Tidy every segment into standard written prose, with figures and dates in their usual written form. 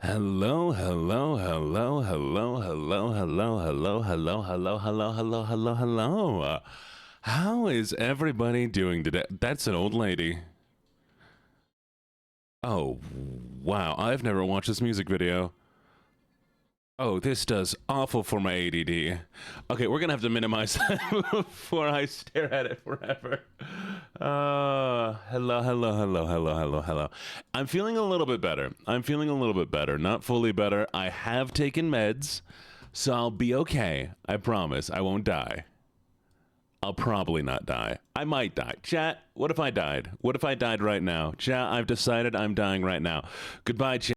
Hello, hello, hello, hello, hello, hello, hello, hello, hello, hello, hello, hello, hello. How is everybody doing today? That's an old lady. Oh, wow. I've never watched this music video. Oh, this does awful for my ADD. Okay, we're gonna have to minimize that before I stare at it forever. Hello, hello, hello, hello, hello, hello. I'm feeling a little bit better. I'm feeling a little bit better. Not fully better. I have taken meds, so I'll be okay. I promise. I won't die. I'll probably not die. I might die. Chat, what if I died? What if I died right now? Chat, I've decided I'm dying right now. Goodbye, chat.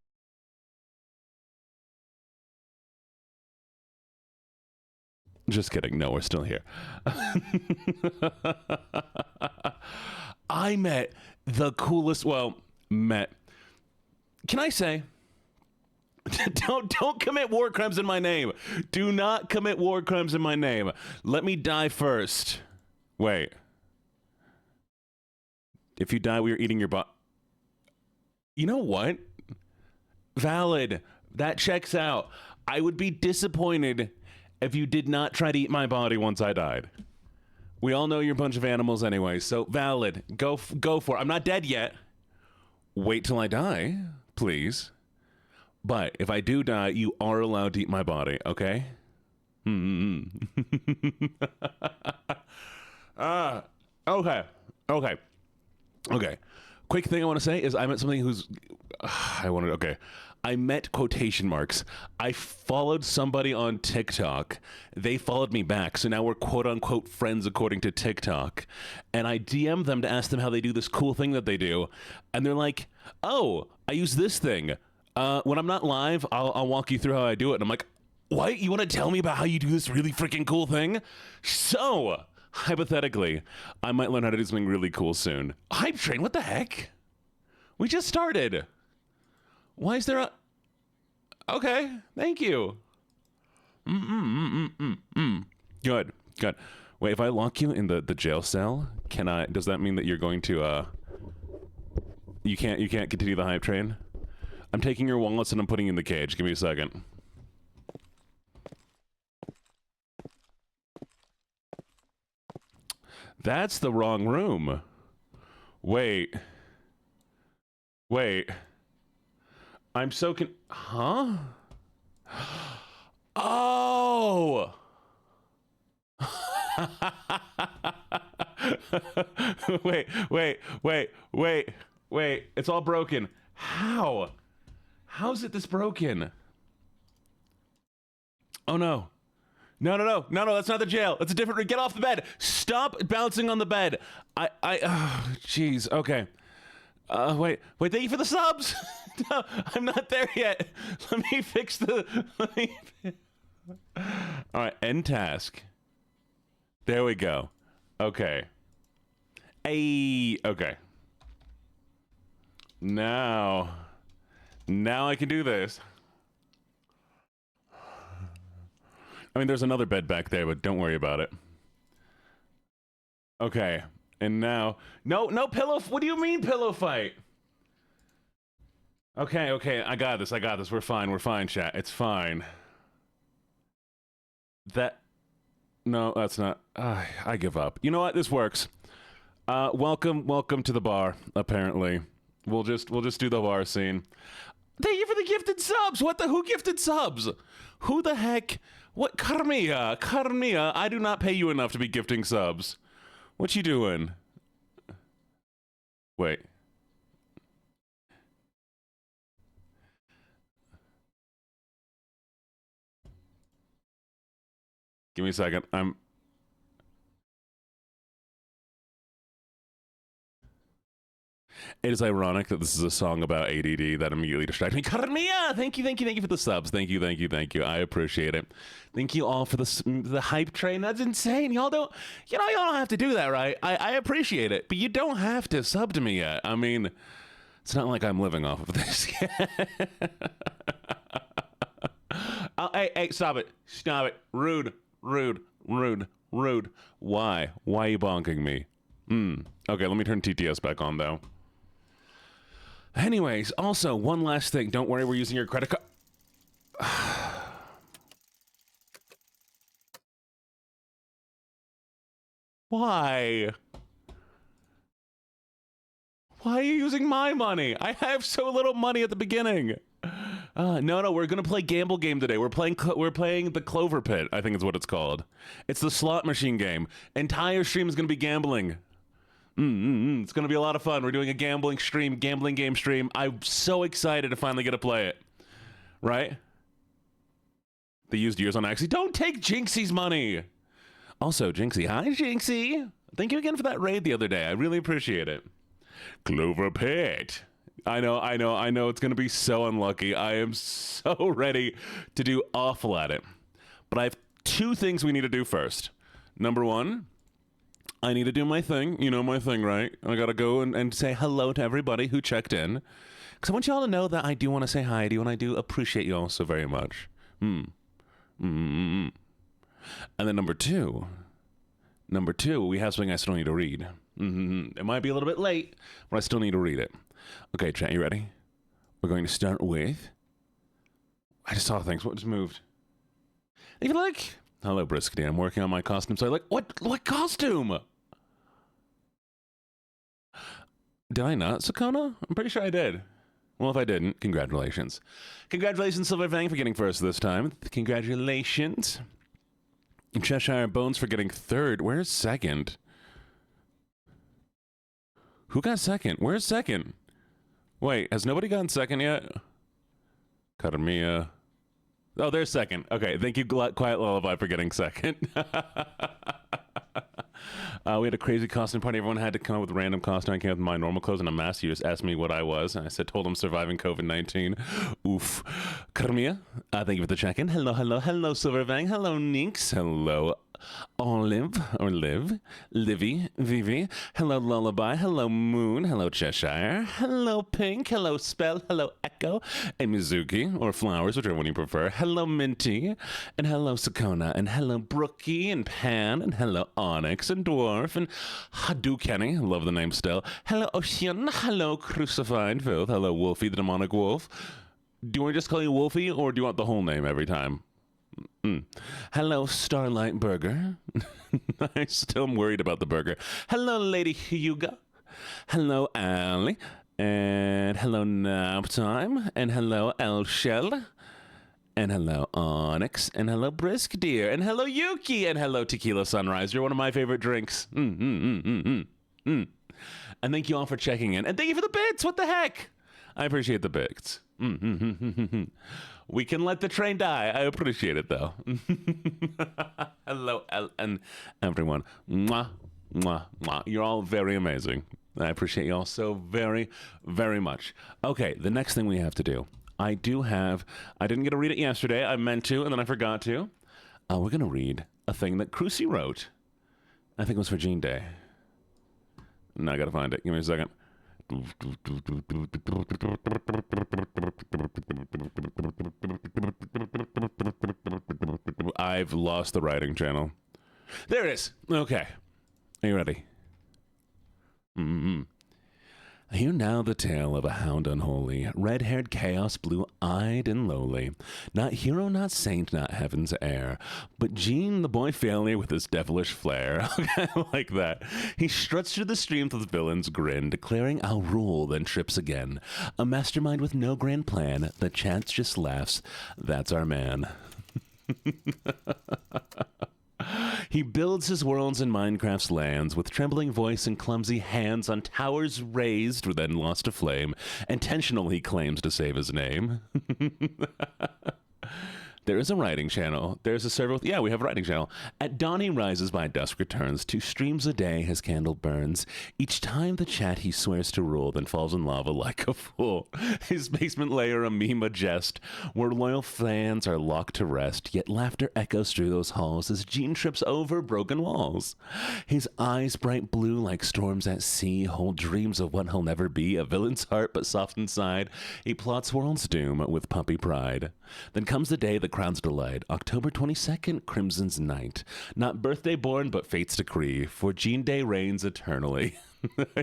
Just kidding. No, we're still here. I met the coolest. Well, met. Can I say? Don't commit war crimes in my name. Do not commit war crimes in my name. Let me die first. Wait. If you die, we are eating your butt. You know what? Valid. That checks out. I would be disappointed if you did not try to eat my body once I died. We all know you're a bunch of animals anyway, so valid. Go for it. I'm not dead yet. Wait till I die, please. But if I do die, you are allowed to eat my body, okay? Okay. Okay. Quick thing I want to say is I met something who's... I met quotation marks. I followed somebody on TikTok. They followed me back. So now we're quote unquote friends according to TikTok. And I DM'd them to ask them how they do this cool thing that they do. And they're like, oh, I use this thing. When I'm not live, I'll walk you through how I do it. And I'm like, what? You want to tell me about how you do this really freaking cool thing? So, hypothetically, I might learn how to do something really cool soon. Hype train, what the heck? We just started. Why is there a... Okay, thank you. Good. Wait, if I lock you in the jail cell, can I... Does that mean that you're going to, You can't continue the hype train? I'm taking your wallets and I'm putting you in the cage. Give me a second. That's the wrong room. Wait. I'm so Huh? Oh! Wait. It's all broken. How? How's it this broken? Oh no. No, that's not the jail. That's a different... Get off the bed. Stop bouncing on the bed. Jeez. Okay. Wait, thank you for the subs. No, I'm not there yet. Let me fix the... All right, end task. There we go. Okay. Okay. Now I can do this. I mean, there's another bed back there, but don't worry about it. Okay. And now... No pillow... What do you mean pillow fight? Okay. I got this. We're fine, chat. It's fine. No, that's not... I give up. You know what? This works. Welcome to the bar, apparently. We'll just do the bar scene. Thank you for the gifted subs! Who gifted subs? Who the heck... What? Carmia, I do not pay you enough to be gifting subs. What you doing? Wait. Give me a second. It is ironic that this is a song about ADD that immediately distracted me. Carmia! Thank you for the subs. Thank you. I appreciate it. Thank you all for the hype train. That's insane. Y'all don't have to do that, right? I appreciate it, but you don't have to sub to me yet. I mean, it's not like I'm living off of this. Hey, stop it. Rude. Why? Why are you bonking me? Okay, let me turn TTS back on, though. Anyways, also, one last thing. Don't worry, we're using your credit card. Why? Why are you using my money? I have so little money at the beginning. No, we're gonna play Gamble Game today. We're playing the CloverPit, I think is what it's called. It's the slot machine game. Entire stream is gonna be gambling. It's gonna be a lot of fun. We're doing a gambling game stream. I'm so excited to finally get to play it. Right? They used yours on Axie. Don't take Jinxie's money. Also, Jinxie. Hi, Jinxie. Thank you again for that raid the other day. I really appreciate it. CloverPit. I know it's going to be so unlucky. I am so ready to do awful at it. But I have two things we need to do first. Number one, I need to do my thing. You know my thing, right? I got to go and say hello to everybody who checked in. Because I want you all to know that I do want to say hi to you, and I do appreciate you all so very much. And then number two, we have something I still need to read. It might be a little bit late, but I still need to read it. Okay, chat, you ready? We're going to start with... I just saw things. What just moved? If you like... Hello, Briskety. I'm working on my costume, so I like... What costume? Did I not, Sakona? I'm pretty sure I did. Well, if I didn't, congratulations. Congratulations, Silver Fang, for getting first this time. Congratulations. Cheshire Bones for getting third. Where's second? Who got second? Where's second? Wait, has nobody gotten second yet? Katamia. Oh, there's second. Okay, thank you, Quiet Lullaby, for getting second. We had a crazy costume party. Everyone had to come up with a random costume. I came up with my normal clothes and a mask. You just asked me what I was, and I told them surviving COVID-19. Oof. Katamia, thank you for the check-in. Hello, Silvervang. Hello, Ninx. Hello, Olive, or Liv, Livy, Vivi. Hello, Lullaby. Hello, Moon. Hello, Cheshire. Hello, Pink. Hello, Spell. Hello, Echo. And Mizuki, or Flowers, whichever one you prefer. Hello, Minty. And hello, Sakona. And hello, Brookie, and Pan. And hello, Onyx, and Dwarf, and Hadoukenny. Love the name still. Hello, Ocean. Hello, Crucified Filth. Hello, Wolfie, the Demonic Wolf. Do you want to just call you Wolfie, or do you want the whole name every time? Hello, Starlight Burger. I still am worried about the burger. Hello, Lady Huga. Hello, Allie. And hello, Naptime. And hello, El Shell. And hello, Onyx. And hello, Brisk Deer. And hello, Yuki. And hello, Tequila Sunrise. You're one of my favorite drinks. And thank you all for checking in. And thank you for the bits. What the heck? I appreciate the bits. We can let the train die. I appreciate it, though. Hello, and everyone. Mwah, mwah, mwah. You're all very amazing. I appreciate you all so very, very much. Okay, the next thing we have to do. I didn't get to read it yesterday. I meant to, and then I forgot to. We're going to read a thing that Crucy wrote. I think it was for Gene Day. Now I got to find it. Give me a second. I've lost the writing channel. There it is. Okay. Are you ready? Hear now the tale of a hound unholy, red-haired chaos, blue-eyed and lowly. Not hero, not saint, not heaven's heir, but Gene, the boy failure with his devilish flair. I like that. He struts through the streams with villain's grin, declaring, I'll rule, then trips again. A mastermind with no grand plan, the chance just laughs. That's our man. He builds his worlds in Minecraft's lands with trembling voice and clumsy hands on towers raised, then lost to flame. Intentional, he claims to save his name. There is a writing channel. There's a server with... Yeah, we have a writing channel. At dawn he rises, by dusk returns. 2 streams a day his candle burns. Each time the chat he swears to rule, then falls in lava like a fool. His basement lair a meme, a jest, where loyal fans are locked to rest. Yet laughter echoes through those halls as Gene trips over broken walls. His eyes bright blue like storms at sea hold dreams of what he'll never be. A villain's heart, but soft inside. He plots world's doom with puppy pride. Then comes the day the crown's delight. October 22nd, Crimson's night. Not birthday born, but fate's decree. For Gene Day reigns eternally.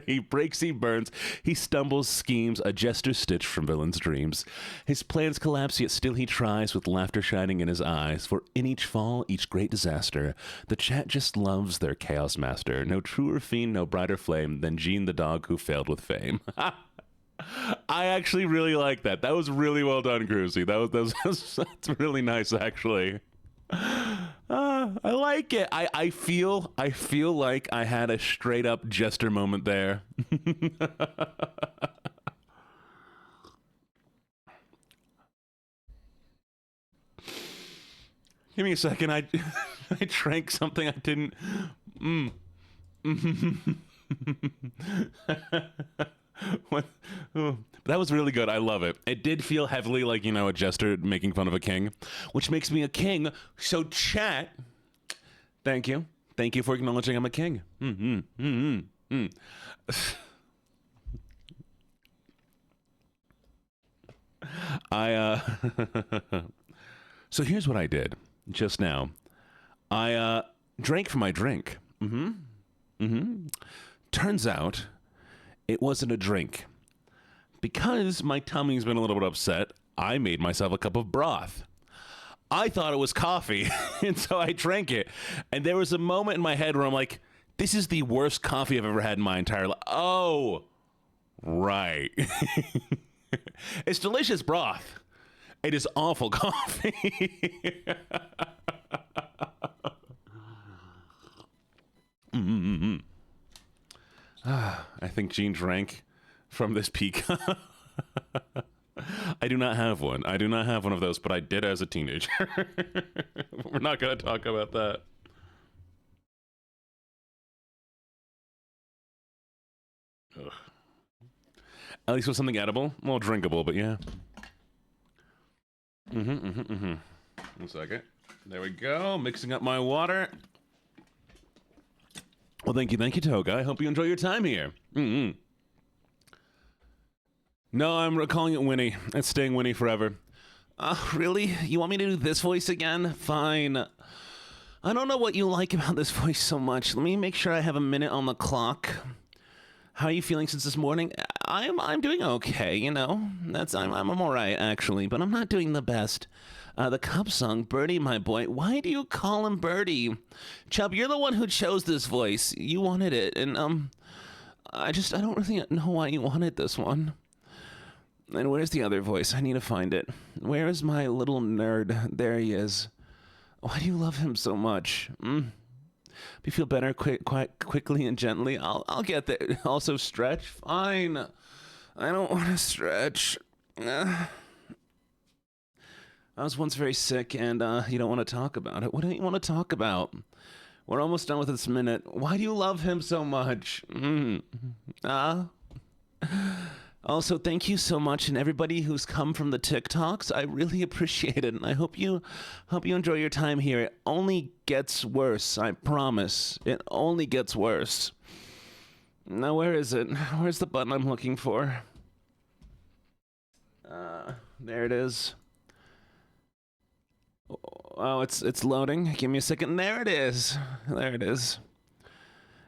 He breaks, he burns, he stumbles, schemes, a jester stitched from villain's dreams. His plans collapse, yet still he tries, with laughter shining in his eyes. For in each fall, each great disaster, the chat just loves their chaos master. No truer fiend, no brighter flame than Gene the dog who failed with fame. I actually really like that. That was really well done, Cruzy. That's really nice, actually. I like it. I feel like I had a straight up jester moment there. Give me a second. I drank something I didn't. What? Oh, that was really good. I love it. It did feel heavily like, you know, a jester making fun of a king, which makes me a king. So chat, thank you. Thank you for acknowledging I'm a king. So here's what I did just now. I drank from my drink. Turns out it wasn't a drink. Because my tummy's been a little bit upset, I made myself a cup of broth. I thought it was coffee, and so I drank it. And there was a moment in my head where I'm like, this is the worst coffee I've ever had in my entire life. Oh, right. It's delicious broth. It is awful coffee. I think Gene drank from this peak. I do not have one. I do not have one of those, but I did as a teenager. We're not going to talk about that. Ugh. At least with something edible. Well, drinkable, but yeah. One second. There we go. Mixing up my water. Well, thank you, Toga. I hope you enjoy your time here. No, I'm calling it Winnie. It's staying Winnie forever. Really? You want me to do this voice again? Fine. I don't know what you like about this voice so much. Let me make sure I have a minute on the clock. How are you feeling since this morning? I'm doing okay, you know. I'm all right, actually, but I'm not doing the best. The Cub song, Birdie, my boy. Why do you call him Birdie? Chubb, you're the one who chose this voice. You wanted it, and I don't really know why you wanted this one. And where's the other voice? I need to find it. Where is my little nerd? There he is. Why do you love him so much? Do you feel better quite quickly and gently? I'll get there. Also stretch? Fine. I don't want to stretch. I was once very sick, and you don't want to talk about it. What don't you want to talk about? We're almost done with this minute. Why do you love him so much? Also, thank you so much, and everybody who's come from the TikToks. I really appreciate it, and I hope you enjoy your time here. It only gets worse, I promise. It only gets worse. Now, where is it? Where's the button I'm looking for? There it is. Oh, it's loading. Give me a second. There it is. There it is.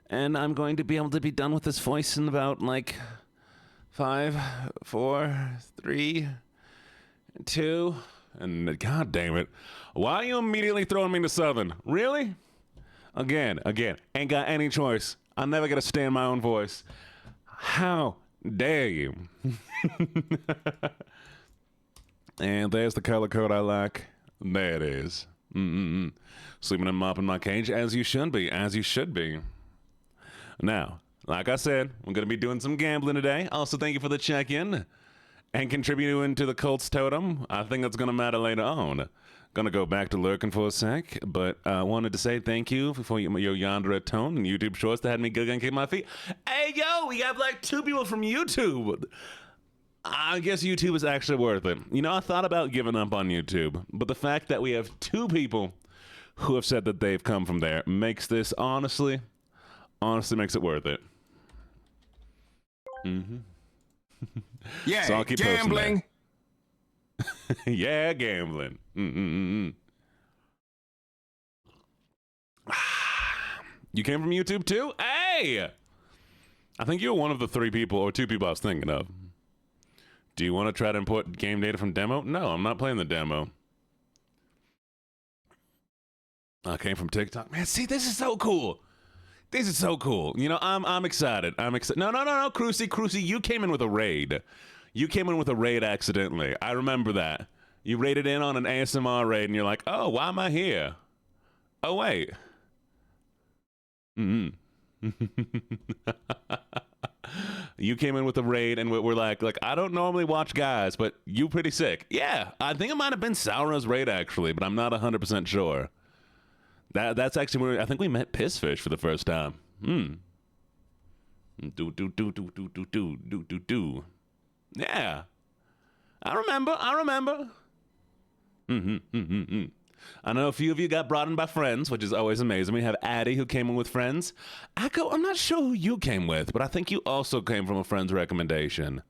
And I'm going to be able to be done with this voice in about, like, 5, 4, 3, 2, and god damn it. Why are you immediately throwing me into Southern? Really? Again. Ain't got any choice. I'm never gonna stand my own voice. How dare you? And there's the color code I like. There it is. Sleeping and mopping my cage, as you should be. As you should be. Now, like I said, we're going to be doing some gambling today. Also, thank you for the check-in and contributing to the Colts totem. I think that's going to matter later on. Going to go back to lurking for a sec, but I wanted to say thank you for your Yandere tone and YouTube shorts that had me giggling and kicking my feet. Hey, yo, we have like 2 people from YouTube. I guess YouTube is actually worth it. You know, I thought about giving up on YouTube, but the fact that we have 2 people who have said that they've come from there makes this honestly makes it worth it. Yeah, so I'll keep gambling. Yeah, gambling. You came from YouTube too? Hey! I think you're one of the 3 people or 2 people I was thinking of. Do you want to try to import game data from demo? No, I'm not playing the demo. I came from TikTok. Man, see, this is so cool. This is so cool. You know, I'm excited. I'm excited. No, Crucy, you came in with a raid. You came in with a raid accidentally. I remember that. You raided in on an ASMR raid, and you're like, oh, why am I here? Oh, wait. You came in with a raid, and we're like, I don't normally watch guys, but you pretty sick. Yeah, I think it might have been Saura's raid, actually, but I'm not 100% sure. That's actually where I think we met Pissfish for the first time. Yeah. I remember. I know a few of you got brought in by friends, which is always amazing. We have Addie, who came in with friends. Echo, I'm not sure who you came with, but I think you also came from a friend's recommendation.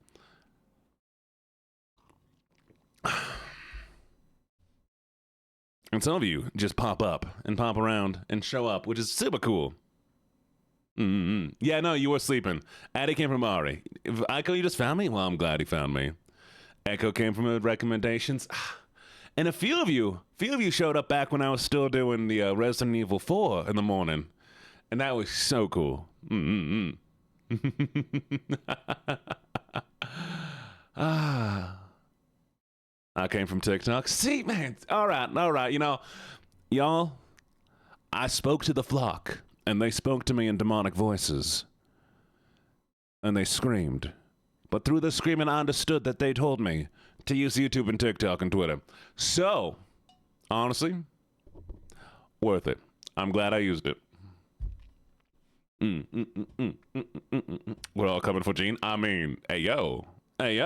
And some of you just pop up and pop around and show up, which is super cool. Yeah, no, you were sleeping. Addie came from Ari. Echo, you just found me? Well, I'm glad he found me. Echo came from recommendations. And a few of you showed up back when I was still doing the Resident Evil 4 in the morning. And that was so cool. I came from TikTok. See, man, all right. You know, y'all, I spoke to the flock, and they spoke to me in demonic voices. And they screamed. But through the screaming, I understood that they told me to use YouTube and TikTok and Twitter. So, honestly, worth it. I'm glad I used it. We're all coming for Gene. I mean, hey, yo. Hey.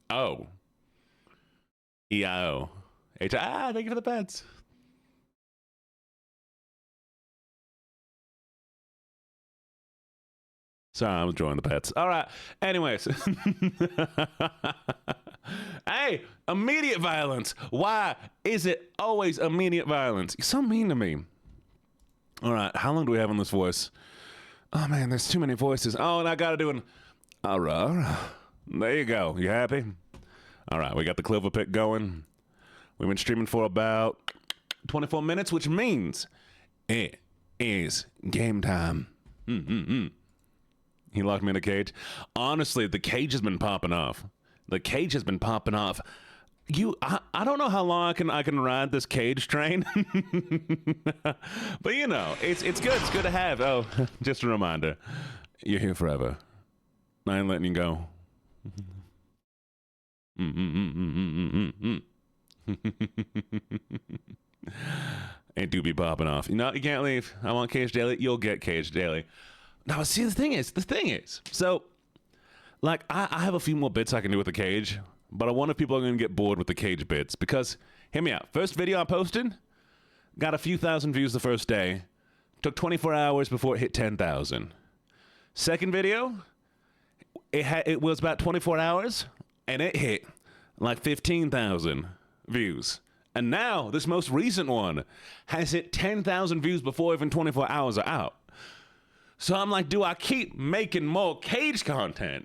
Oh. E-I-O. H-I. Thank you for the pets. Sorry, I'm enjoying the pets. All right. Anyways. Hey, immediate violence. Why is it always immediate violence? You're so mean to me. All right. How long do we have on this voice? Oh, man, there's too many voices. Oh, and I got to do an... All right. There you go. You happy? All right. We got the CloverPit going. We've been streaming for about 24 minutes, which means it is game time. He locked me in a cage. Honestly, the cage has been popping off. I don't know how long I can ride this cage train. But you know, it's good. It's good to have. Oh, just a reminder. You're here forever. I ain't letting you go. It do be popping off. You know, you can't leave. I want Cage Daily. You'll get Cage Daily. Now, see, the thing is, so, like, I have a few more bits I can do with the cage, but I wonder if people are going to get bored with the cage bits, because, hear me out, first video I posted, got a few thousand views the first day, took 24 hours before it hit 10,000. Second video, it was about 24 hours, and it hit, like, 15,000 views. And now, this most recent one has hit 10,000 views before even 24 hours are out. So I'm like, do I keep making more cage content?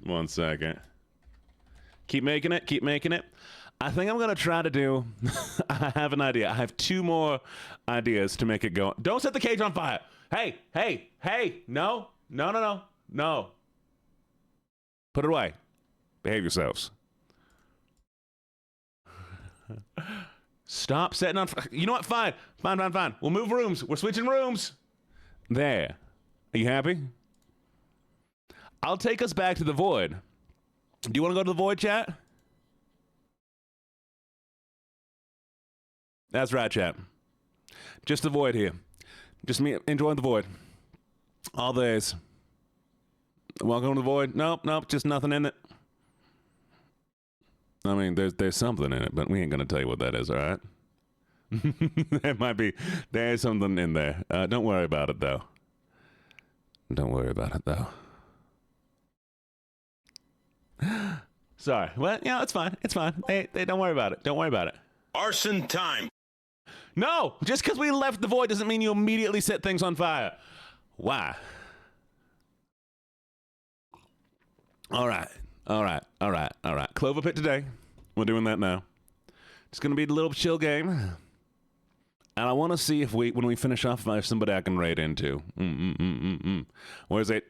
One second. Keep making it. I think I'm going to try to do... I have an idea. I have 2 more ideas to make it go. Don't set the cage on fire. Hey. No. Put it away. Behave yourselves. Stop setting on fire. You know what? Fine. We'll move rooms. We're switching rooms. There. Are you happy? I'll take us back to the void. Do you want to go to the void, chat? That's right, chat. Just the void here. Just me enjoying the void. All days. Welcome to the void. Nope, just nothing in it. I mean, there's something in it, but we ain't gonna tell you what that is, all right? There's something in there. Don't worry about it, though. Don't worry about it, though. Sorry. Well, yeah, it's fine. It's fine. Hey, don't worry about it. Don't worry about it. Arson time. No, just because we left the void doesn't mean you immediately set things on fire. Why? All right. CloverPit today. We're doing that now. It's going to be a little chill game. And I want to see if when we finish off, if I have somebody I can raid into. Where's it?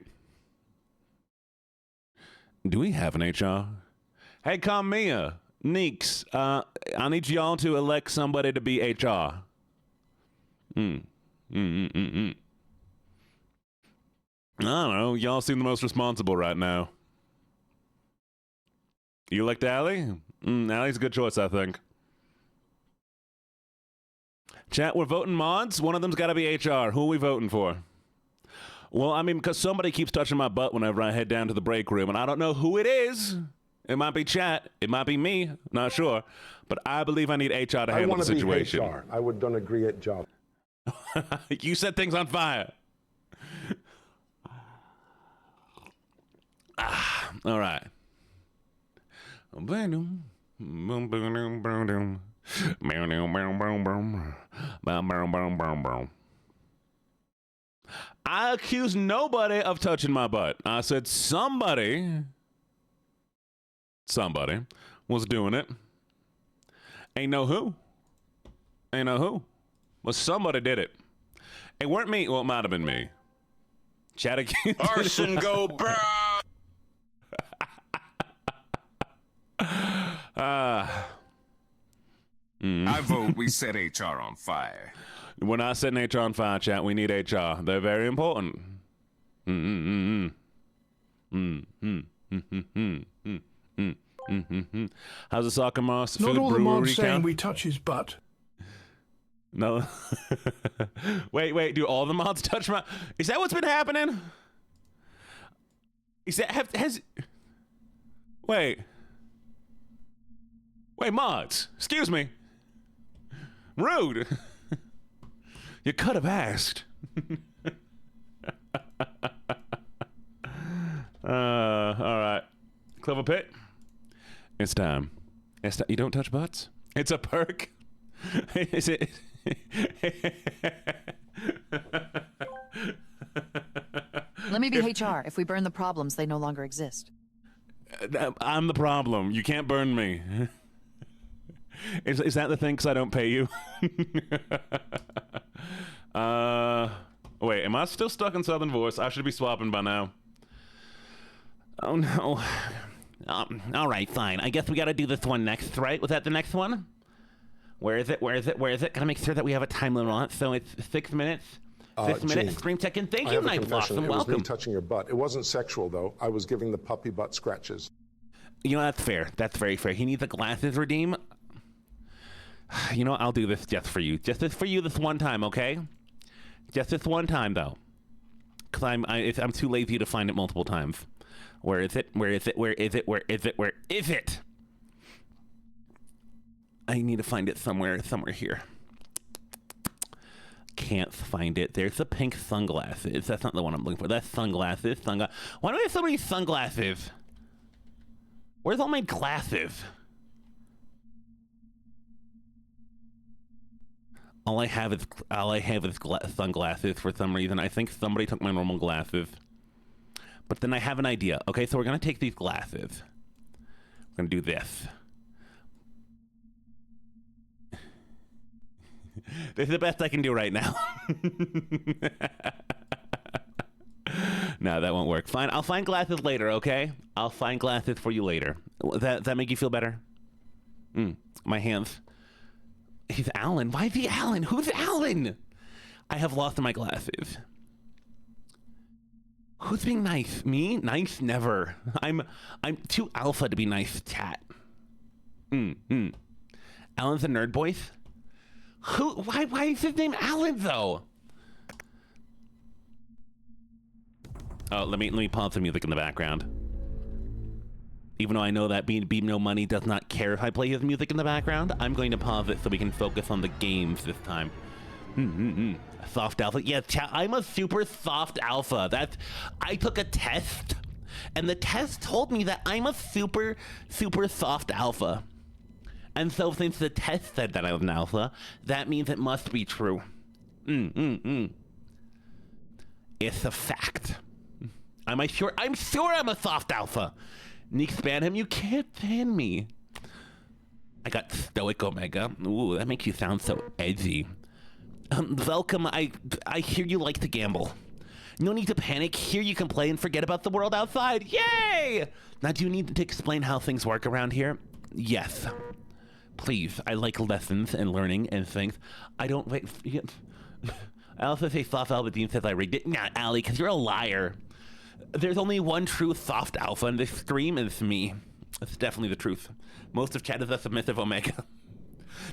Do we have an HR? Hey, Kamia, Neeks, I need y'all to elect somebody to be HR. I don't know. Y'all seem the most responsible right now. You elect Allie? Allie's a good choice, I think. Chat, we're voting mods. One of them's got to be HR. Who are we voting for? Well, I mean, because somebody keeps touching my butt whenever I head down to the break room, and I don't know who it is. It might be chat. It might be me. Not sure. But I believe I need HR to handle the situation. I want to be HR. I would don't agree at job. You set things on fire. All right. I accuse nobody of touching my butt. I said somebody was doing it. Ain't know who. Well, somebody did it. It weren't me. Well, it might have been me. Chat again. Arson go bro. I vote we set HR on fire. We're not setting HR on fire, chat. We need HR. They're very important. How's the soccer moss? Not all the mods saying count? we touch his butt. No. wait. Do all the mods touch my... Is that what's been happening? Is that... Wait, mods. Excuse me. Rude. You could have asked. All right. CloverPit. It's time. You don't touch butts? It's a perk. Is it? Let me be HR. If we burn the problems, they no longer exist. I'm the problem. You can't burn me. Is that the thing? Because I don't pay you. Wait, am I still stuck in Southern Voice? I should be swapping by now. Oh no. All right, fine. I guess we got to do this one next, right? Was that the next one? Where is it? Gotta make sure that we have a time limit on it. So it's 6 minutes. 6 minutes. Stream check-in. Thank you, Night Blossom. Welcome. It was me touching your butt. It wasn't sexual, though. I was giving the puppy butt scratches. You know, that's fair. That's very fair. He needs the glasses redeem. You know, I'll do this just for you. Just for you this one time, okay? Just this one time, though. Because I'm too lazy to find it multiple times. Where is it? I need to find it somewhere here. Can't find it. There's the pink sunglasses. That's not the one I'm looking for. That's sunglasses. Why do I have so many sunglasses? Where's all my glasses? All I have is sunglasses for some reason. I think somebody took my normal glasses. But then I have an idea. Okay, so we're gonna take these glasses. We're gonna do this. This is the best I can do right now. No, that won't work. Fine, I'll find glasses later, okay? I'll find glasses for you later. Does that make you feel better? My hands. He's Alan. Why is he Alan? Who's Alan? I have lost my glasses. Who's being nice? Me? Nice? Never. I'm too alpha to be nice, chat. Alan's a nerd voice? Who? Why is his name Alan, though? Oh, let me pause the music in the background. Even though I know that Beam No Money does not care if I play his music in the background, I'm going to pause it so we can focus on the games this time. Soft alpha. Yeah, I'm a super soft alpha. I took a test, and the test told me that I'm a super, super soft alpha. And so since the test said that I was an alpha, that means it must be true. It's a fact. I'm sure I'm a soft alpha. Neek ban him. You can't ban me. I got Stoic Omega. Ooh, that makes you sound so edgy. Welcome. I hear you like to gamble. No need to panic. Here you can play and forget about the world outside. Yay! Now, do you need to explain how things work around here? Yes. Please. I like lessons and learning and things. I don't wait. I also say soft alpha. Dean says I rigged it. Nah, Allie, because you're a liar. There's only one true soft alpha, and this stream is me. That's definitely the truth. Most of chat is a submissive Omega.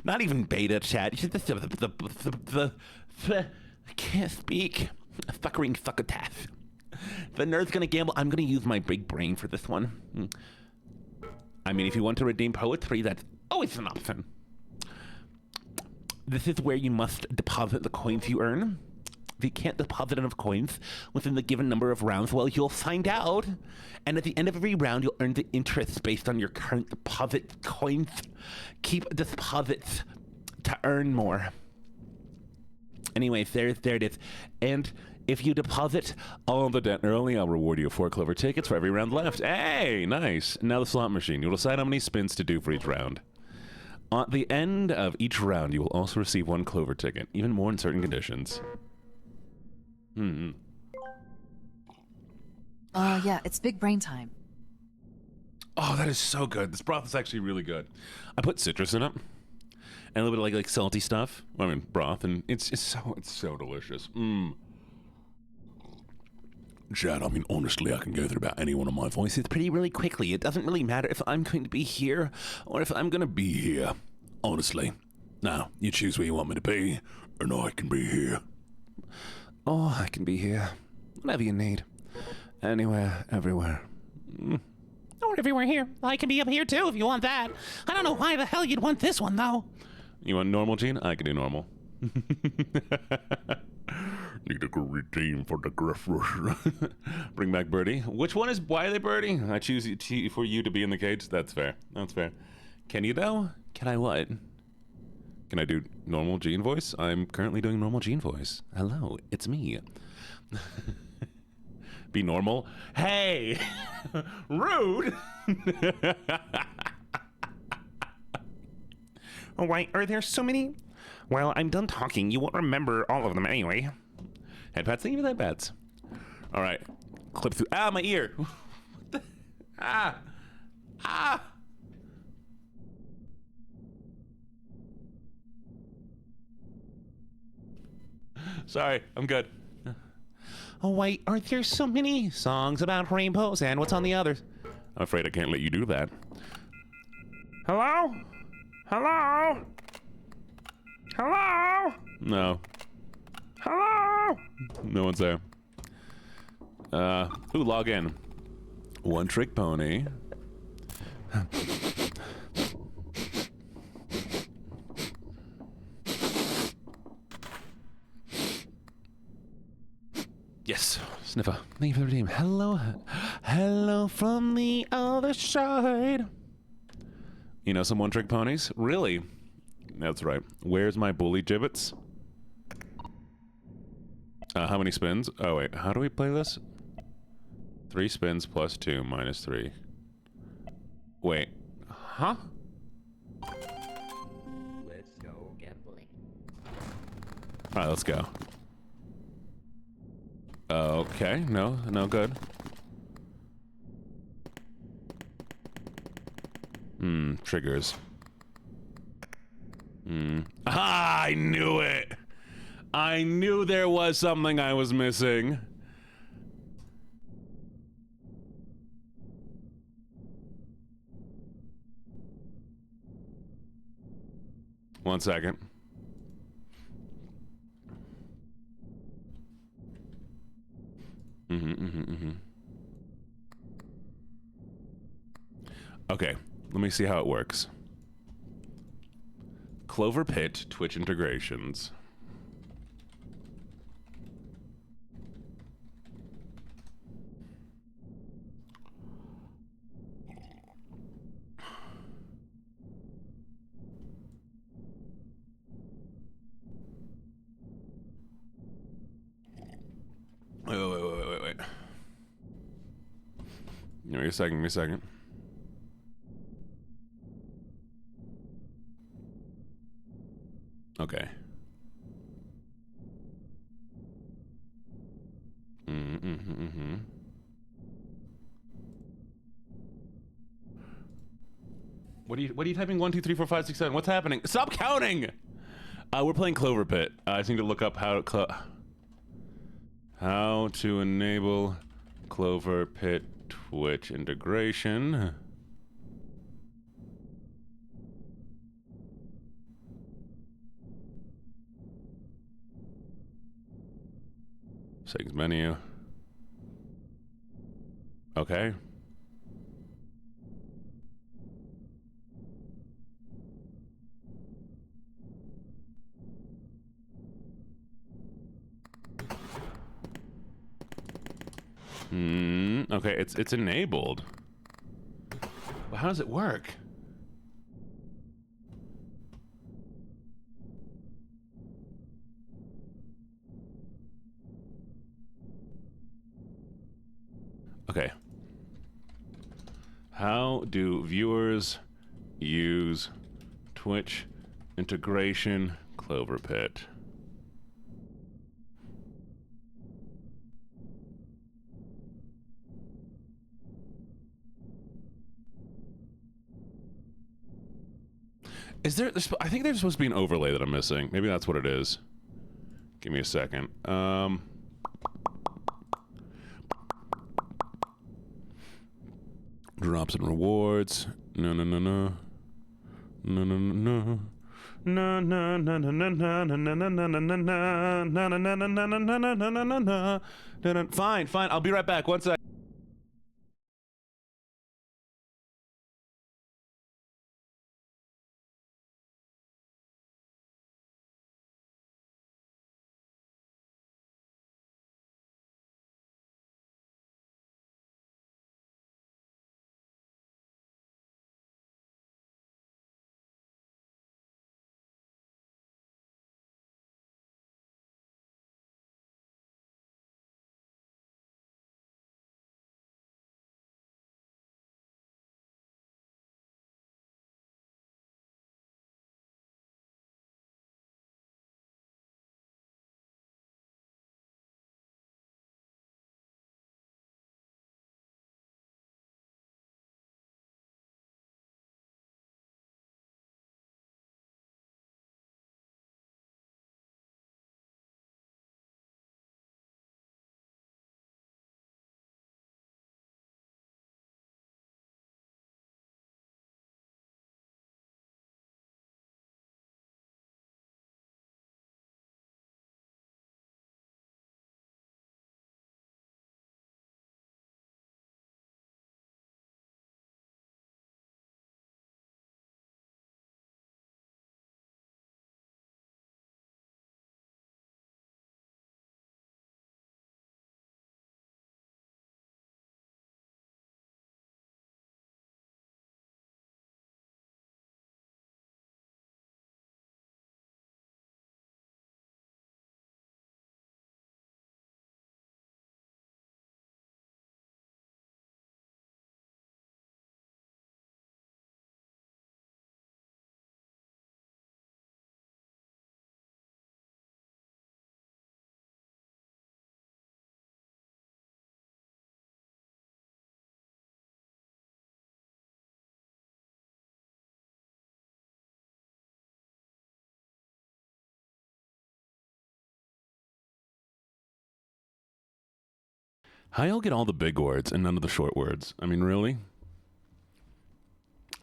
Not even beta chat. It's just I can't speak. Fuckering succotash. The nerd's gonna gamble. I'm gonna use my big brain for this one. I mean, if you want to redeem poetry, that's always an option. This is where you must deposit the coins you earn. If you can't deposit enough coins within the given number of rounds, well, you'll find out. And at the end of every round, you'll earn the interest based on your current deposit coins. Keep deposits to earn more. Anyways, there it is. And if you deposit all of the debt early, I'll reward you 4 Clover tickets for every round left. Hey, nice. Now the slot machine. You'll decide how many spins to do for each round. At the end of each round, you will also receive 1 Clover ticket, even more in certain conditions. Yeah, it's big brain time. Oh, that is so good. This broth is actually really good. I put citrus in it. And a little bit of like salty stuff. I mean, broth, and it's so delicious. Chad, I mean, honestly, I can go through about any one of my voices really quickly. It doesn't really matter if I'm going to be here or if I'm going to be here. Honestly. Now, you choose where you want me to be, and I can be here. Oh, I can be here. Whatever you need. Anywhere, everywhere. Or everywhere here. I can be up here too if you want that. I don't know why the hell you'd want this one though. You want normal, Gene? I can do normal. Need to go redeem for the Griffrus. Bring back Birdie. Which one is, why are they Birdie? I choose for you to be in the cage. That's fair. That's fair. Can you though? Can I what? Can I do normal Gene voice? I'm currently doing normal Gene voice. Hello, it's me. Be normal? Hey! Rude! Oh, wait, are there so many? Well, I'm done talking. You won't remember all of them anyway. Headpats? Think of headpats. All right. Clip through. Ah, my ear. Ah. Sorry, I'm good. Oh, wait, are there so many songs about rainbows and what's on the others? I'm afraid I can't let you do that. Hello? Hello? Hello? No. Hello? No one's there. Ooh, log in. One Trick Pony. Yes, Sniffer. Thank you for the redeem. Hello. Hello from the other side. You know some One Trick Ponies? Really? That's right. Where's my bully gibbets? How many spins? Oh, wait. How do we play this? 3 spins plus 2 minus 3. Wait. Huh? Let's go gambling. Alright, let's go. Okay. No good. Triggers. Ah, I knew it! I knew there was something I was missing. One second. Okay, let me see how it works. CloverPit Twitch integrations. Wait. Give me a second. Okay. What are you typing? 1, 2, 3, 4, 5, 6, 7. What's happening? Stop counting! We're playing CloverPit. I just need to look up how to enable CloverPit Twitch integration. Settings menu. Okay. Okay, it's enabled. Well, how does it work? Okay. How do viewers use Twitch integration CloverPit? I think there's supposed to be an overlay that I'm missing. Maybe that's what it is. Give me a second. Drops and rewards. No. Fine. I'll be right back. One sec. How y'all get all the big words and none of the short words? I mean, really?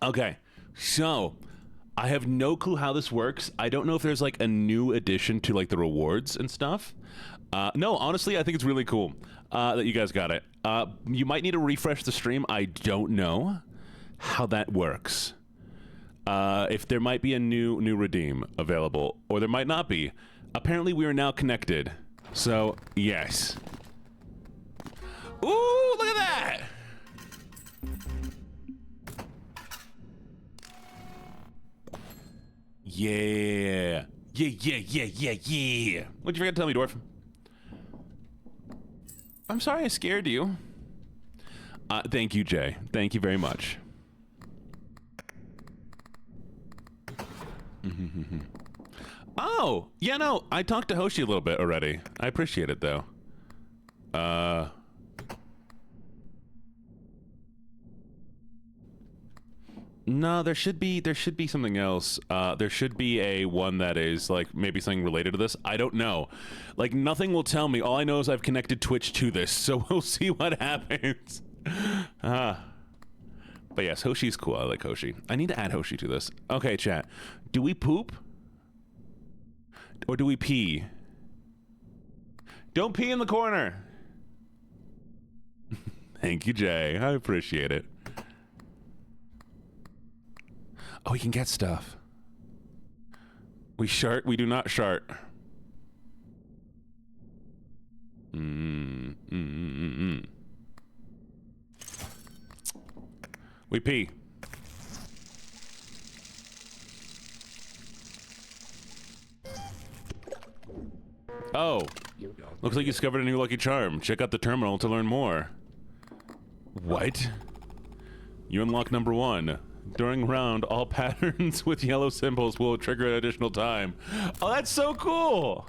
Okay, so I have no clue how this works. I don't know if there's like a new addition to like the rewards and stuff. No, honestly, I think it's really cool that you guys got it. You might need to refresh the stream. I don't know. how that works. If there might be a new redeem available, or there might not be. Apparently, we are now connected. So, yes. Ooh, look at that! Yeah. Yeah. What'd you forget to tell me, Dwarf? I'm sorry I scared you. Thank you, Jay. Thank you very much. Oh, yeah, no, I talked to Hoshi a little bit already. I appreciate it, though. No, there should be something else. There should be a one that is like maybe something related to this. I don't know. Like nothing will tell me. All I know is I've connected Twitch to this, so we'll see what happens. But yes, Hoshi's cool. I like Hoshi. I need to add Hoshi to this. Okay, chat. Do we poop? Or do we pee? Don't pee in the corner. Thank you, Jay. I appreciate it. Oh, we can get stuff. We shart. We do not shart. We pee. Oh, looks like you discovered a new lucky charm. Check out the terminal to learn more. What? You unlock number 1. During round, all patterns with yellow symbols will trigger an additional time. Oh, that's so cool!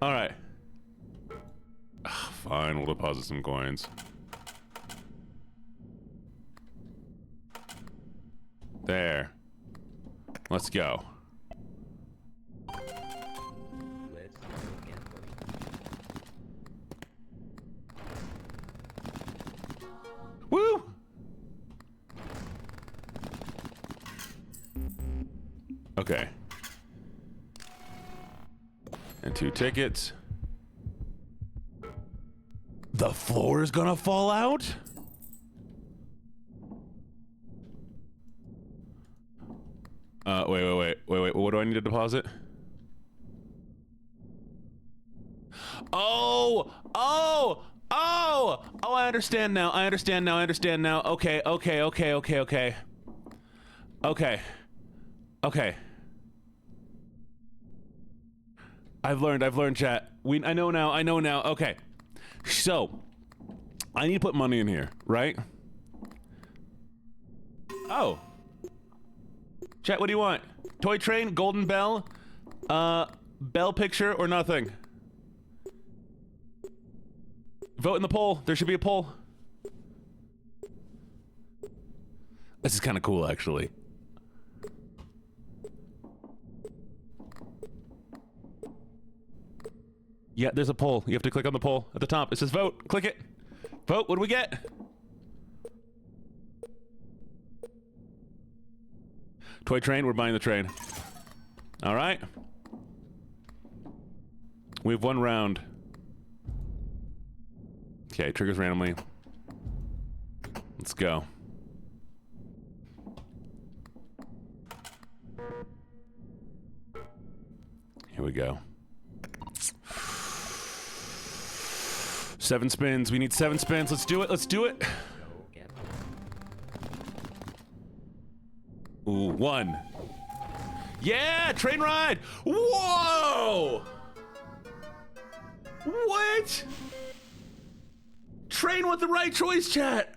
Alright. Fine, we'll deposit some coins. There. Let's go. Let's go gambling. Woo! Okay. And 2 tickets. The floor is gonna fall out? Wait. What do I need to deposit? Oh, I understand now. Okay. I've learned, chat. I know now. Okay. So, I need to put money in here, right? Oh. Chat, what do you want? Toy train, golden bell, bell picture, or nothing? Vote in the poll. There should be a poll. This is kind of cool, actually. Yeah, there's a poll. You have to click on the poll at the top. It says vote. Click it. Vote. What do we get? Toy train. We're buying the train. All right. We have 1 round. Okay, triggers randomly. Let's go. Here we go. 7 spins. We need 7 spins. Let's do it. Go gambling. Ooh, 1. Yeah, train ride. Whoa! What? Train with the right choice, chat.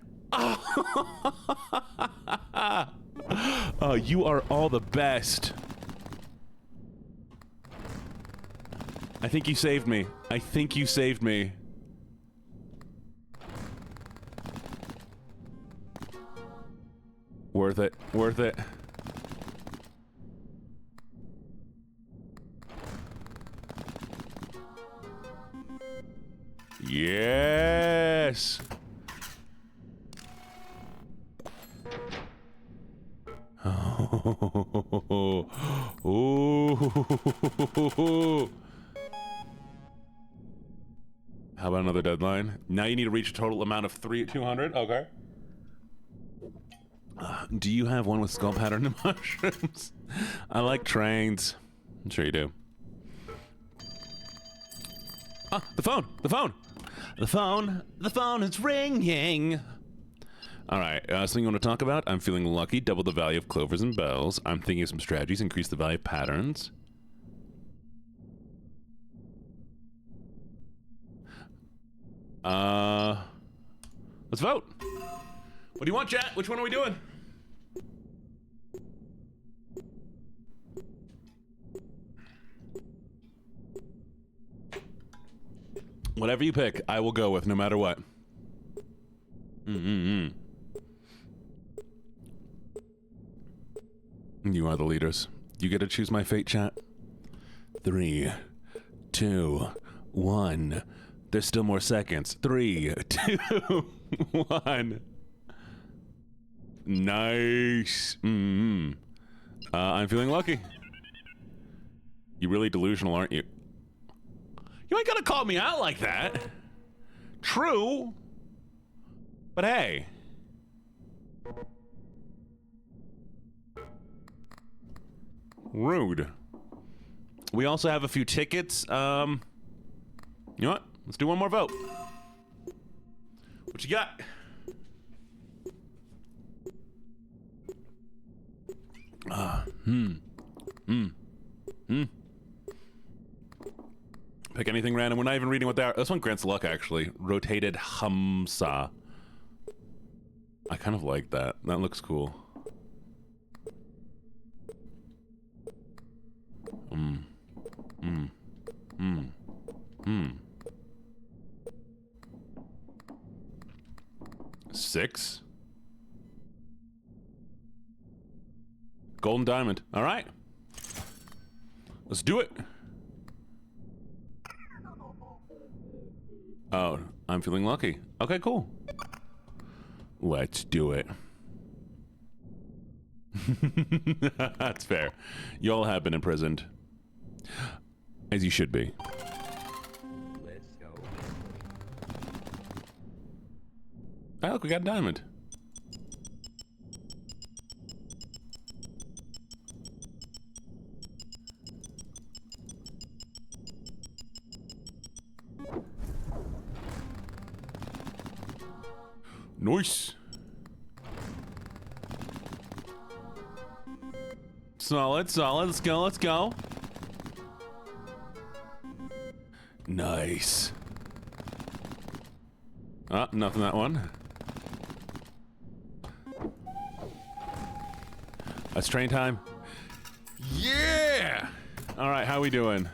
Oh, you are all the best. I think you saved me. Worth it. Yes. Ooh. How about another deadline? Now you need to reach a total amount of 200. Okay. Do you have one with skull pattern mushrooms? I like trains. I'm sure you do. Ah, the phone! The phone! The phone! The phone is ringing! Alright, something you want to talk about? I'm feeling lucky. Double the value of clovers and bells. I'm thinking of some strategies. Increase the value of patterns. Let's vote. What do you want, chat? Which one are we doing? Whatever you pick, I will go with, no matter what. You are the leaders. You get to choose my fate, chat. 3, 2, 1. There's still more seconds. 3, 2, 1. Nice. I'm feeling lucky. You really delusional, aren't you? You ain't gonna call me out like that. True. But hey. Rude. We also have a few tickets. You know what? Let's do one more vote. What you got? Pick anything random. We're not even reading what they are. This one grants luck, actually. Rotated Hamsa. I kind of like that. That looks cool. 6. Golden diamond. All right. Let's do it. Oh, I'm feeling lucky. Okay, cool. Let's do it. That's fair. You all have been imprisoned. As you should be. Let's go. Oh, look, we got a diamond. Nice. Solid, solid. Let's go, let's go. Nice. Ah, nothing that one. That's train time. Yeah! All right, how we doing?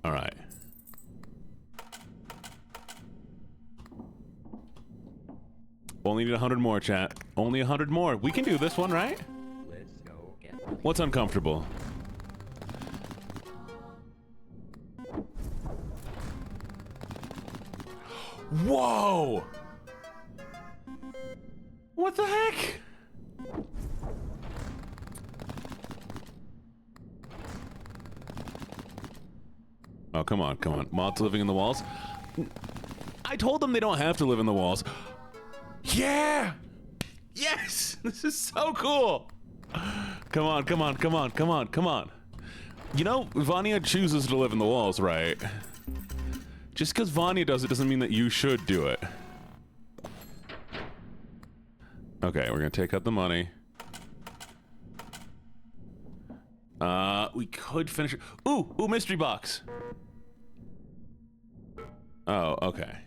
All right. Only need 100 more, chat. Only 100 more. We can do this one, right? Let's go again. What's uncomfortable? Whoa! What the heck? Oh, come on, come on. Moths living in the walls? I told them they don't have to live in the walls. Yeah! Yes! This is so cool! Come on, come on, come on, come on, come on. You know, Vanya chooses to live in the walls, right? Just because Vanya does it doesn't mean that you should do it. Okay, we're gonna take out the money. We could finish it. Ooh, mystery box. Oh, okay.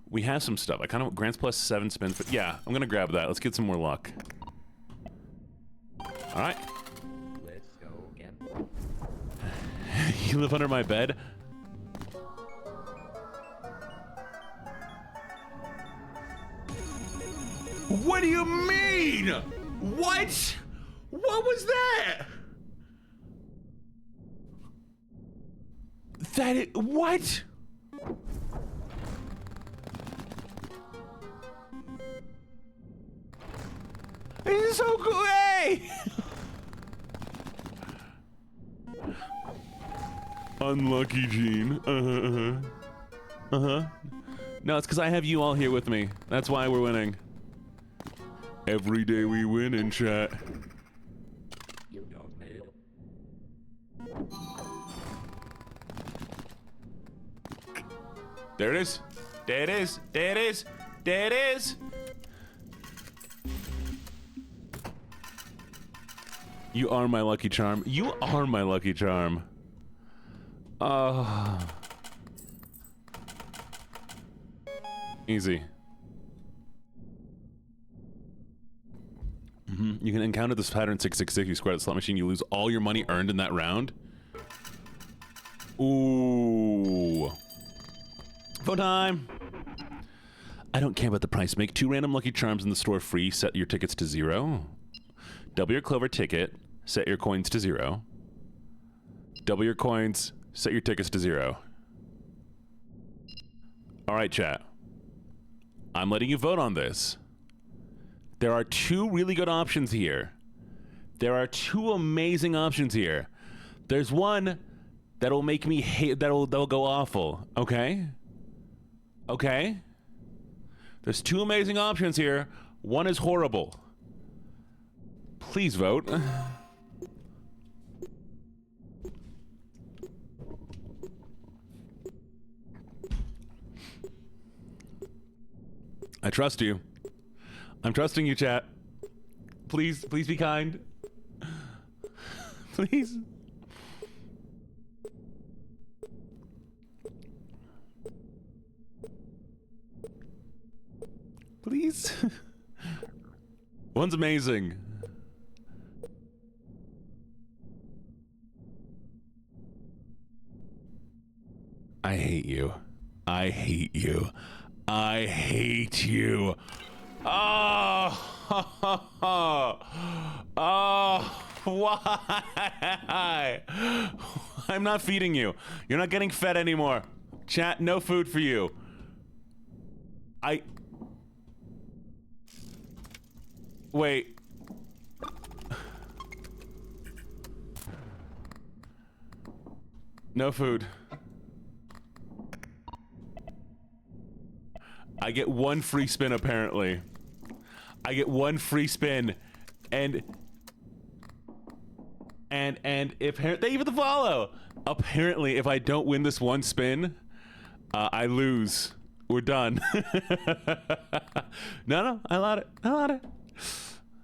We have some stuff. I kind of grants plus 7 spins, but yeah, I'm gonna grab that. Let's get some more luck. All right. Let's go again. You live under my bed? What do you mean? What? What was that? What? This is so cool. Hey! Unlucky Gene. No, it's because I have you all here with me. That's why we're winning. Every day we win in chat. You don't mail. There it is. There it is. There it is. There it is. You are my lucky charm. You are my lucky charm. Easy. You can encounter this pattern 666. You square the slot machine. You lose all your money earned in that round. Ooh. Phone time. I don't care about the price. Make 2 random lucky charms in the store free. Set your tickets to 0. Double your Clover ticket. Set your coins to 0. Double your coins. Set your tickets to 0. All right, chat. I'm letting you vote on this. There are 2 really good options here. There are 2 amazing options here. There's one that'll make me hate, that'll go awful. Okay? Okay? There's 2 amazing options here. One is horrible. Please vote. I trust you. I'm trusting you, chat. Please be kind. Please. Please. One's amazing. I hate you. I hate you. I hate you. Oh, oh, why? I'm not feeding you. You're not getting fed anymore. Chat, no food for you. Wait. No food. I get 1 free spin, apparently. I get 1 free spin, and if thank you for the follow. Apparently, if I don't win this 1 spin, I lose. We're done. No, I allowed it. I allowed it.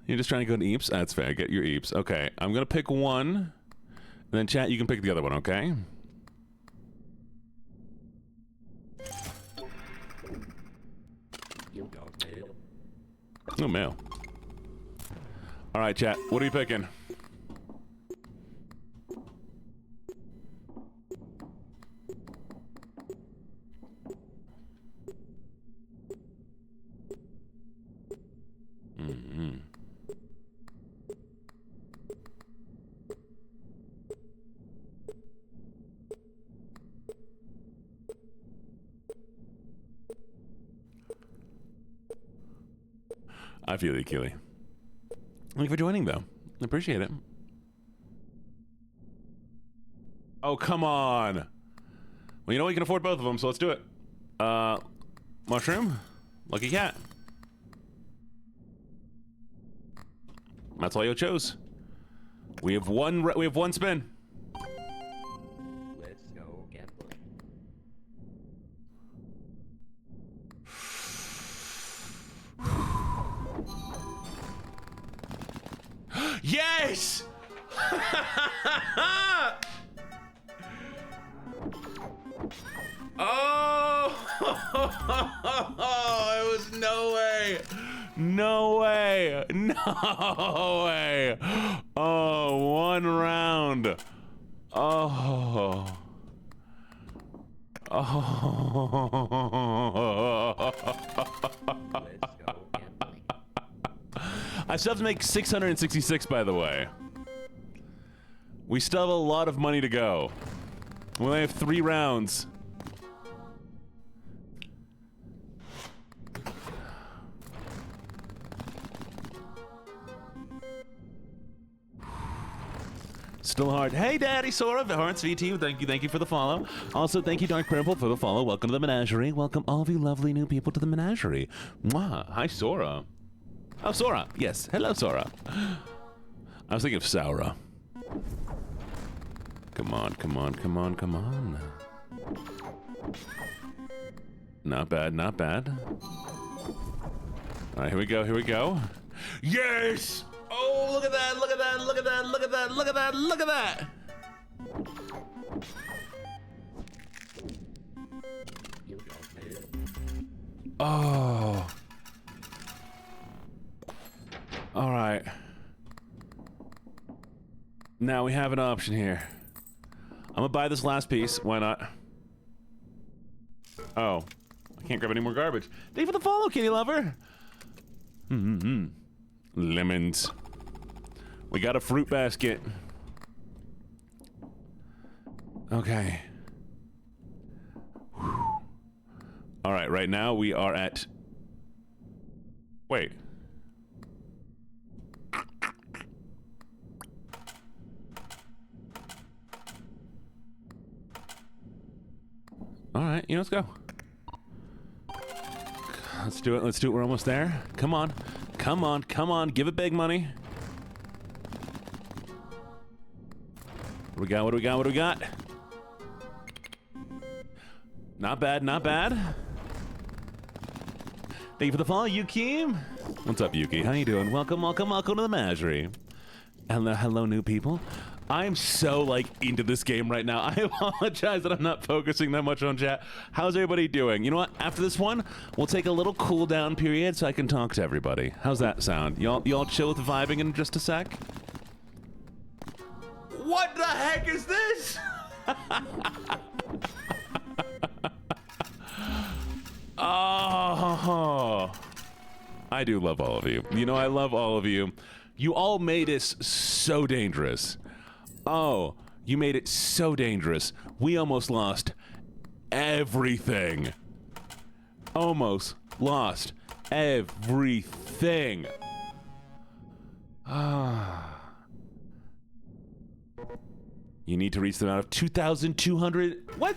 You're just trying to go to Eeps? That's fair. Get your Eeps. Okay, I'm gonna pick one, and then chat, you can pick the other one. Okay. You don't mail. No mail. All right, chat. What are you picking? I feel you, Keely. Thank you for joining, though. I appreciate it. Oh, come on. Well, you know we can afford both of them, so let's do it. Mushroom, Lucky Cat. That's all you chose. We have one spin. Let's go gambling. Yes! Oh! It was no way. No way. No way. Oh, 1 round. Oh. Oh. Let's go gambling. I still have to make 666, by the way. We still have a lot of money to go. We only have 3 rounds. Still hard. Hey, Daddy Sora, Hearts VT, thank you for the follow. Also, thank you, Dark Purple, for the follow. Welcome to the menagerie. Welcome all of you lovely new people to the menagerie. Mwah. Hi, Sora. Oh, Sora. Yes. Hello, Sora. I was thinking of Saura. Come on, come on, come on, come on. Not bad, not bad. All right, here we go, here we go. Yes! Oh, look at that, look at that, look at that, look at that, look at that, look at that! You don't know. Oh. All right. Now we have an option here. I'm gonna buy this last piece. Why not? Oh. I can't grab any more garbage. Thank you for the follow, kitty lover. Lemons. We got a fruit basket. Okay. Whew. All right, right now we are at... Wait. All right, let's go. Let's do it. Let's do it. We're almost there. Come on. Come on. Come on. Give it big money. What do we got? What do we got? What do we got? Not bad. Not bad. Thank you for the follow, Yuki. What's up, Yuki? How you doing? Welcome, welcome, welcome to the menagerie. Hello, hello, new people. I'm so, into this game right now. I apologize that I'm not focusing that much on chat. How's everybody doing? You know what? After this one, we'll take a little cool down period so I can talk to everybody. How's that sound? Y'all chill with vibing in just a sec? What the heck is this? Oh, I do love all of you. I love all of you. You all made this so dangerous. Oh, you made it so dangerous. We almost lost everything. Almost lost everything. You need to reach the amount of 2,200. What?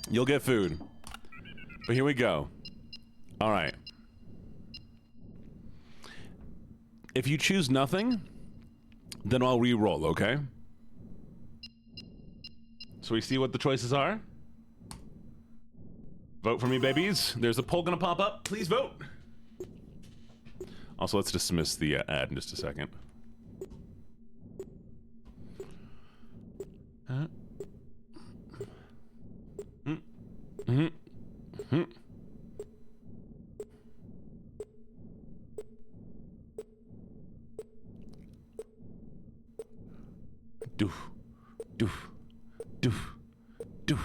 You'll get food. But here we go. All right. If you choose nothing, then I'll re-roll, okay? So we see what the choices are. Vote for me, babies. There's a poll gonna pop up. Please vote. Also, let's dismiss the ad in just a second. Doof, doof, doof, doof,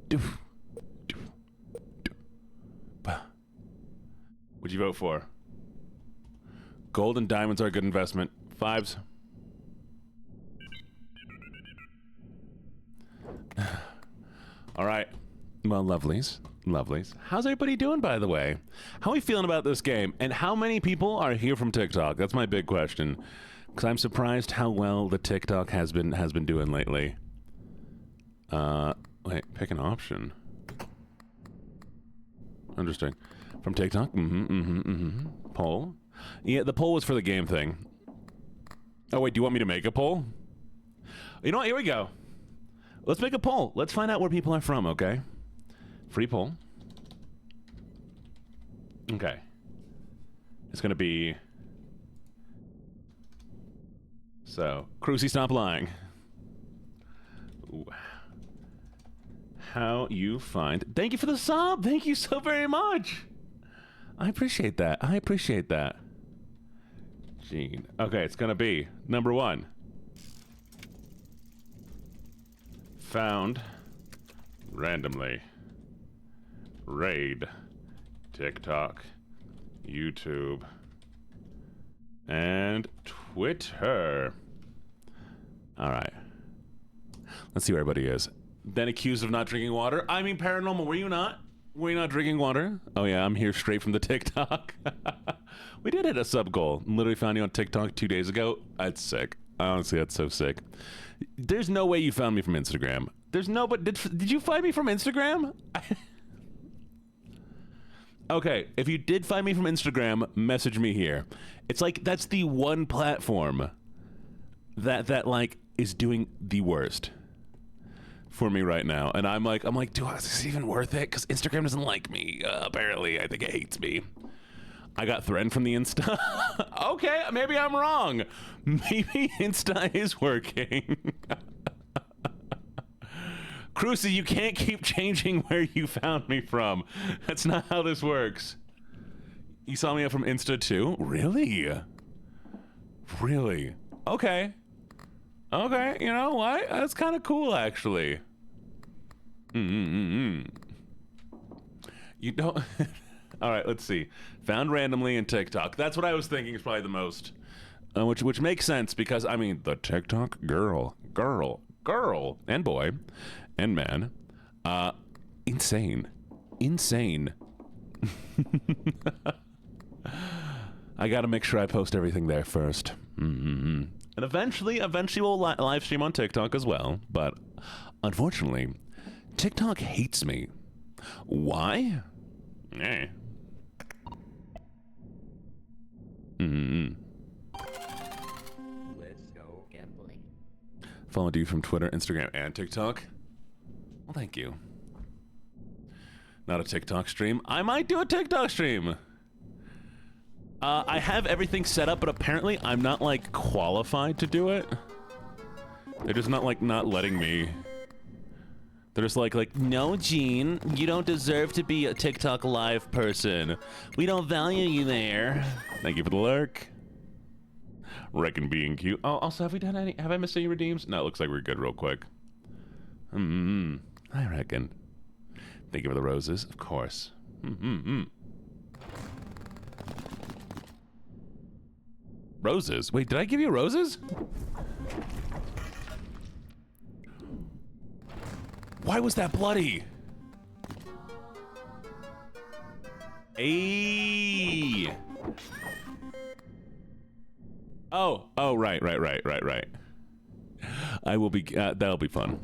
doof, doof, doof. Bah. What'd you vote for? Gold and diamonds are a good investment. Fives. All right. Well, lovelies. Lovelies. How's everybody doing, by the way? How are we feeling about this game? And how many people are here from TikTok? That's my big question. Because I'm surprised how well the TikTok has been doing lately. Wait, pick an option. Interesting. From TikTok? Poll? Yeah, the poll was for the game thing. Oh, wait, do you want me to make a poll? You know what? Here we go. Let's make a poll. Let's find out where people are from, okay? Free poll. Okay. It's going to be... So, Crucy, stop lying. Ooh. How you find... Thank you for the sub. Thank you so very much. I appreciate that. I appreciate that. Gene. Okay, it's going to be number 1. Found randomly. Raid. TikTok. YouTube. And Twitter. All right. Let's see where everybody is. Then accused of not drinking water. I mean, paranormal, were you not? We're not drinking water. Oh yeah, I'm here straight from the TikTok. We did hit a sub goal. Literally found you on TikTok 2 days ago. That's sick. Honestly, that's so sick. There's no way you found me from Instagram. There's no, but did you find me from Instagram? Okay, if you did find me from Instagram, message me here. It's like that's the one platform that like is doing the worst for me right now, and I'm like, is this even worth it? Because Instagram doesn't like me. Apparently, I think it hates me. I got threatened from the Insta. Okay, maybe I'm wrong. Maybe Insta is working. Crucy, you can't keep changing where you found me from. That's not how this works. You saw me up from Insta too? Really? Really? Okay. Okay, you know what? That's kind of cool, actually. You don't... All right, let's see. Found randomly in TikTok. That's what I was thinking is probably the most. Which makes sense because, I mean, the TikTok girl, and boy, and man. Insane. I gotta make sure I post everything there first. And eventually we'll live stream on TikTok as well. But unfortunately, TikTok hates me. Why? Let's go gambling. Follow you from Twitter, Instagram, and TikTok. Well, thank you. Not a TikTok stream. I might do a TikTok stream. I have everything set up, but apparently I'm not, like, qualified to do it. They're just not letting me. They're just like, no, Gene, you don't deserve to be a TikTok live person. We don't value you there. Thank you for the lurk. Reckon being cute. Oh, also, have I missed any redeems? No, it looks like we're good real quick. I reckon. Thank you for the roses, of course. Roses? Wait, did I give you roses? Why was that bloody? Ayy. Oh, right. I will be, that'll be fun.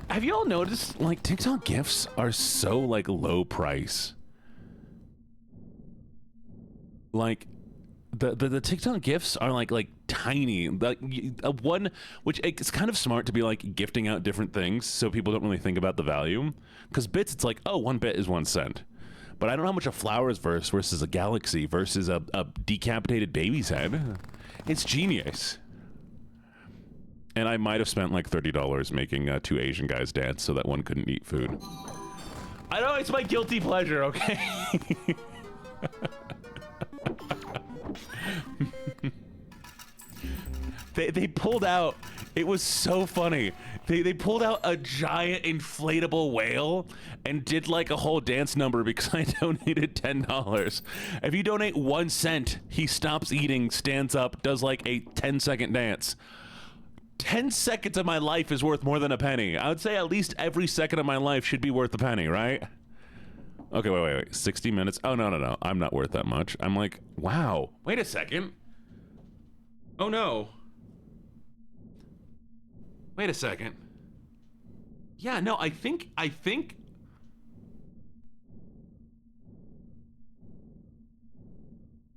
Have you all noticed, like, TikTok gifts are so, like, low price? Like, the TikTok gifts are, like tiny. Like, one, which it's kind of smart to be, like, gifting out different things so people don't really think about the value. Because bits, it's like, oh, 1 bit is 1 cent. But I don't know how much a flower is versus a galaxy versus a decapitated baby's head. It's genius. And I might have spent like $30 making 2 Asian guys dance so that one couldn't eat food. I know, it's my guilty pleasure, okay? They pulled out, it was so funny. They pulled out a giant inflatable whale and did like a whole dance number because I donated $10. If you donate 1 cent, he stops eating, stands up, does like a 10-second dance. 10 seconds of my life is worth more than a penny. I would say at least every second of my life should be worth a penny, right? Okay, wait. 60 minutes? Oh, no. I'm not worth that much. I'm like, wow. Wait a second. Oh, no. Wait a second. Yeah, no, I think...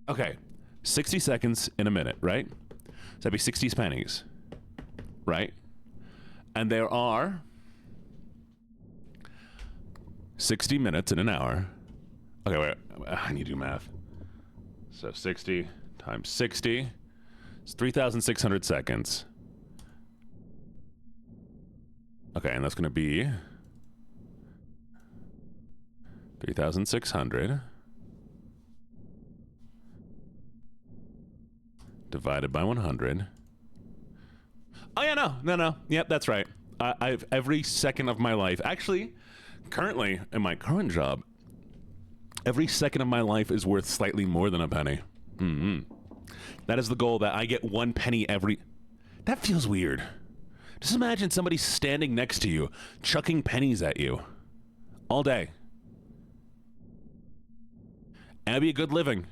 Okay. 60 seconds in a minute, right? So that'd be 60 pennies. Right? And there are 60 minutes in an hour. Okay, wait. I need to do math. So 60 times 60 is 3,600 seconds. Okay, and that's going to be 3,600 divided by 100. Oh, yeah, no. Yep, that's right. I've every second of my life. Actually, currently, in my current job, every second of my life is worth slightly more than a penny. That is the goal, that I get 1 penny every... That feels weird. Just imagine somebody standing next to you, chucking pennies at you. All day. And it'd be a good living.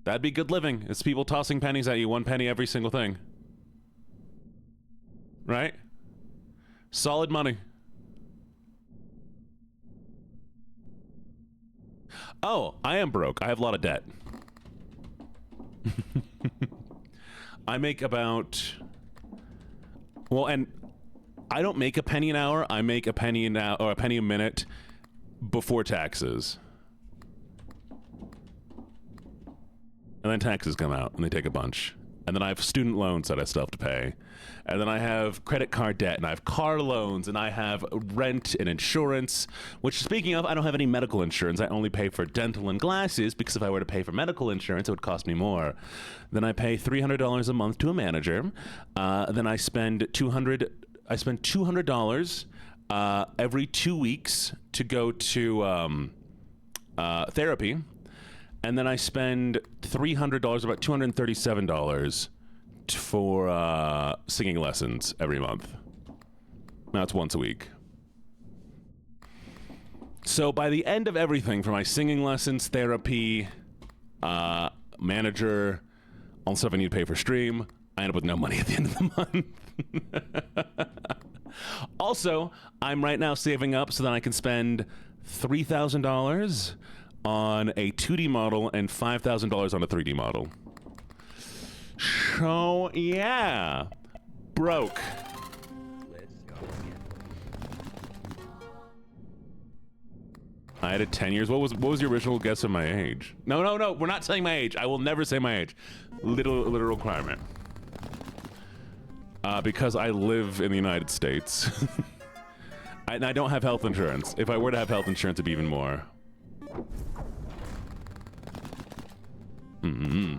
That'd be good living. It's people tossing pennies at you, 1 penny every single thing. Right? Solid money. Oh, I am broke. I have a lot of debt. I make about... Well, and I don't make a penny an hour. I make a penny an hour, or a penny a minute before taxes. And then taxes come out, and they take a bunch. And then I have student loans that I still have to pay. And then I have credit card debt, and I have car loans, and I have rent and insurance, which, speaking of, I don't have any medical insurance. I only pay for dental and glasses, because if I were to pay for medical insurance, it would cost me more. Then I pay $300 a month to a manager. Then I spend $200 every 2 weeks to go to therapy. And then I spend $300, about $237 for singing lessons every month. Now it's once a week. So by the end of everything, for my singing lessons, therapy, manager, all the stuff I need to pay for stream, I end up with no money at the end of the month. Also, I'm right now saving up so that I can spend $3,000 on a 2D model and $5,000 on a 3D model. So, yeah. Broke. Let's go gambling. I had it 10 years. What was your original guess of my age? No. We're not saying my age. I will never say my age. Literal requirement. Because I live in the United States. And I don't have health insurance. If I were to have health insurance, it'd be even more. Mm-hmm.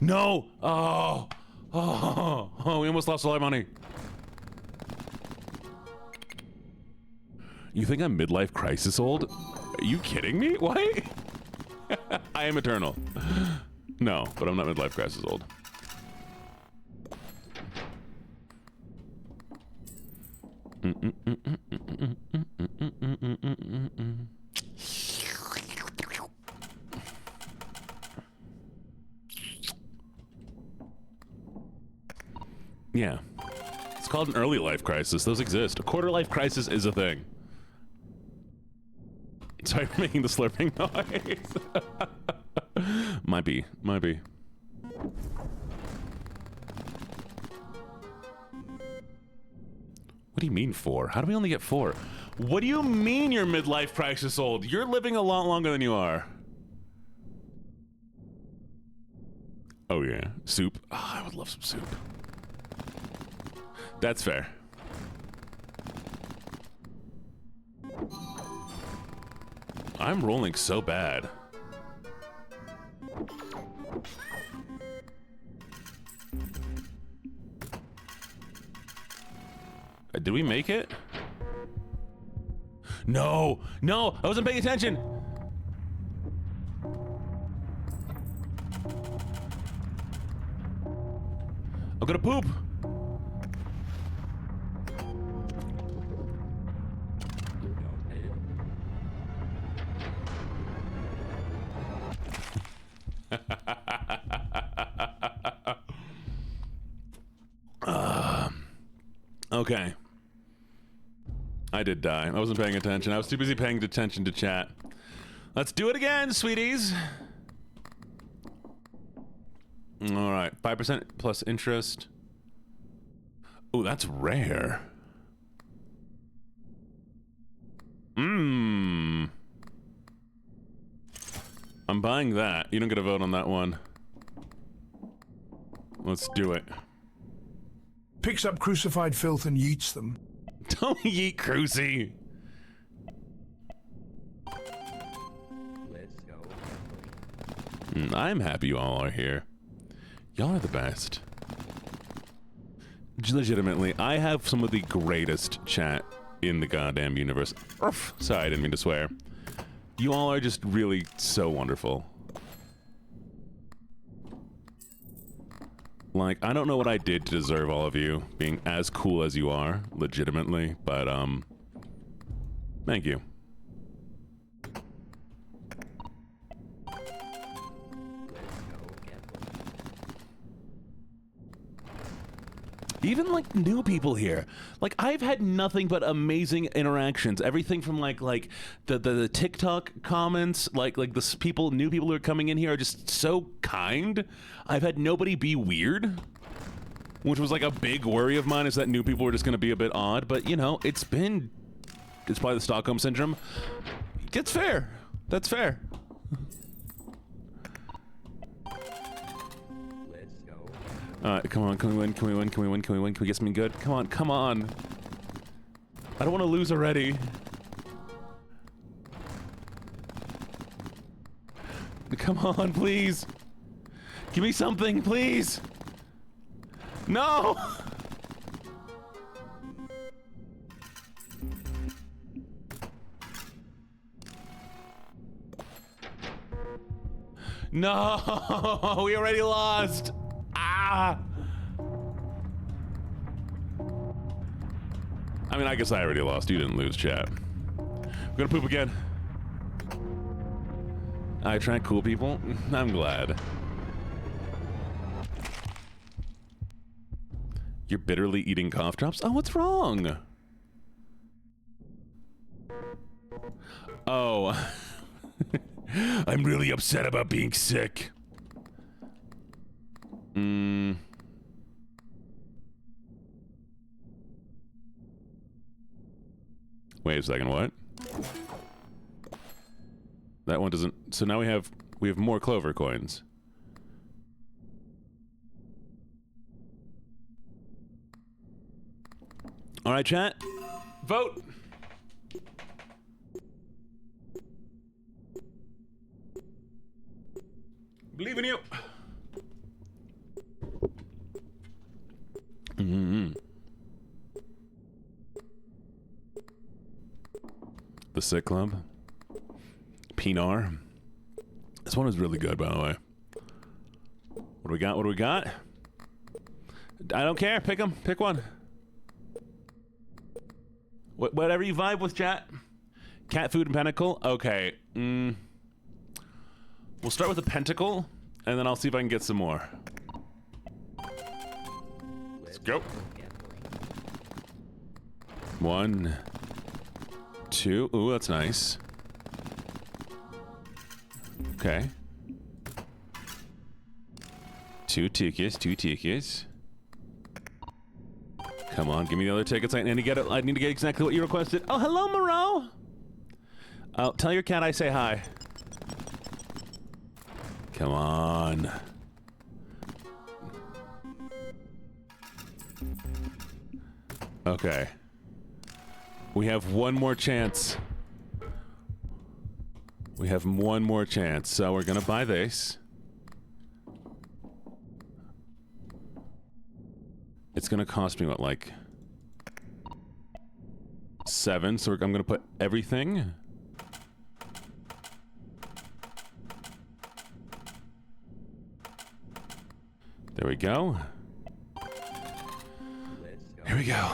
No! Oh, we almost lost a lot of money. You think I'm midlife crisis old? Are you kidding me? What? I am eternal. No, but I'm not midlife crisis old. Yeah. It's called an early life crisis. Those exist. A quarter life crisis is a thing. Sorry for making the slurping noise. Might be. What do you mean 4? How do we only get 4? What do you mean you're midlife crisis old? You're living a lot longer than you are. Oh yeah, soup. Oh, I would love some soup. That's fair. I'm rolling so bad. Did we make it? No, I wasn't paying attention. I'm gonna poop. Okay. I did die. I wasn't paying attention. I was too busy paying attention to chat. Let's do it again, sweeties. All right. 5% plus interest. Oh, that's rare. I'm buying that. You don't get a vote on that one. Let's do it. Picks up crucified filth and yeets them. Don't yeet Cruci. Let's go gambling. I'm happy you all are here. Y'all are the best. Legitimately, I have some of the greatest chat in the goddamn universe. Urph. Sorry, I didn't mean to swear. You all are just really so wonderful. Like, I don't know what I did to deserve all of you being as cool as you are, legitimately, but, thank you. Even like new people here, like I've had nothing but amazing interactions. Everything from like the TikTok comments, like the people, new people who are coming in here are just so kind. I've had nobody be weird, which was like a big worry of mine, is that new people were just going to be a bit odd. But you know, it's probably the Stockholm syndrome. It's fair. That's fair. Come on, can we win? Can we win? Can we win? Can we win? Can we get something good? Come on, come on. I don't want to lose already. Come on, please. Give me something, please. No! No! We already lost! Ah! I mean, I guess I already lost. You didn't lose, chat. We're gonna poop again. I attract cool people? I'm glad. You're bitterly eating cough drops? Oh, what's wrong? Oh. I'm really upset about being sick. Wait a second, what? That one doesn't... So now we have more Clover coins. All right, chat. Vote. Believe in you. The Sick Club. Pinar. This one is really good, by the way. What do we got? What do we got? I don't care. Pick them. Pick one. Whatever you vibe with, chat. Cat food and pentacle. Okay. We'll start with the pentacle, and then I'll see if I can get some more. Let's go. 1, 2. Ooh, that's nice. Okay. 2 tickets. 2 tickets. Come on, give me the other tickets. I need to get it. I need to get exactly what you requested. Oh, hello, Moreau. Tell your cat I say hi. Come on. Okay. We have one more chance. We have one more chance, so we're gonna buy this. It's gonna cost me what, like 7? So I'm gonna put everything. There we go. Here we go.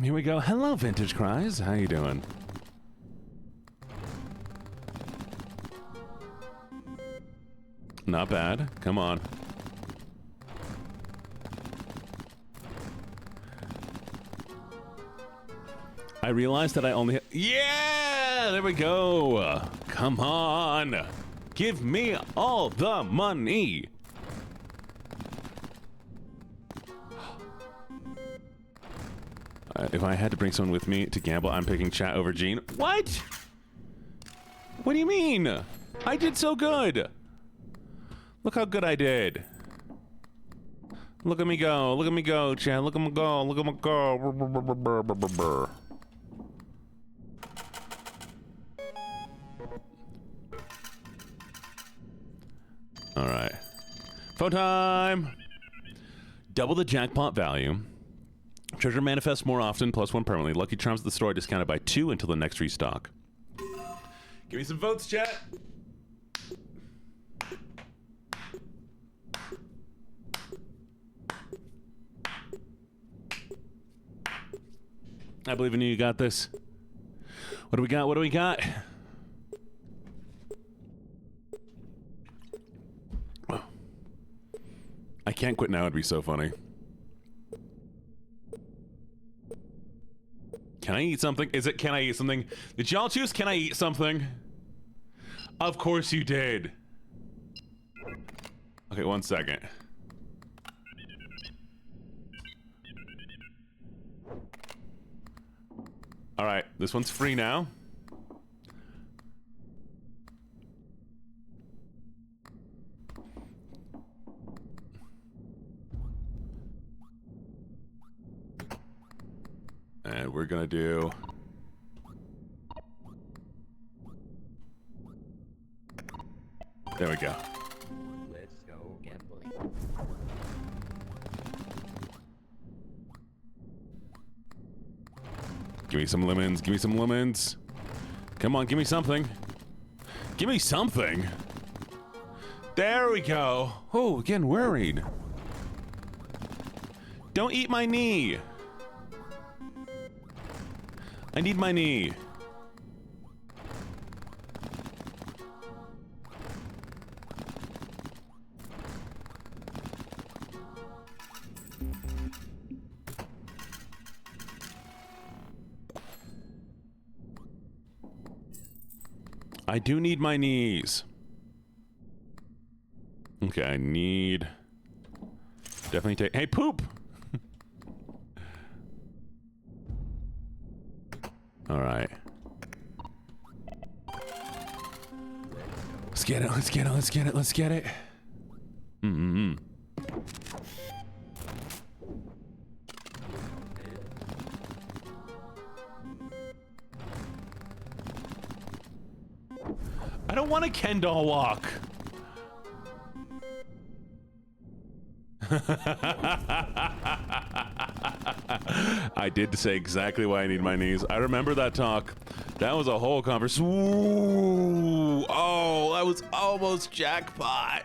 Here we go. Hello, Vintage Cries. How you doing? Not bad. Come on. I realized that I only... Yeah! There we go! Come on! Give me all the money! If I had to bring someone with me to gamble, I'm picking chat over Gene. What? What do you mean? I did so good! Look how good I did. Look at me go. Look at me go, chat. Look at me go. Look at me go. All right. Phone time! Double the jackpot value. Treasure manifests more often, +1 permanently. Lucky Charms at the store are discounted by 2 until the next restock. Give me some votes, chat! I believe in you. You got this. What do we got? What do we got? I can't quit now. It'd be so funny. Can I eat something? Is it can I eat something? Did y'all choose can I eat something? Of course you did. Okay, 1 second. All right, this one's free now. And we're gonna do... There we go. Let's go gambling. Give me some lemons. Give me some lemons. Come on, give me something. Give me something. There we go. Oh, getting worried. Don't eat my knee. I need my knee. I do need my knees. Okay, I need... Definitely take... Hey, poop! Alright. Let's get it, let's get it, let's get it, let's get it. Mm-hmm. I don't want a Ken doll walk. I did say exactly why I need my knees. I remember that talk. That was a whole conversation. Ooh, oh, that was almost jackpot.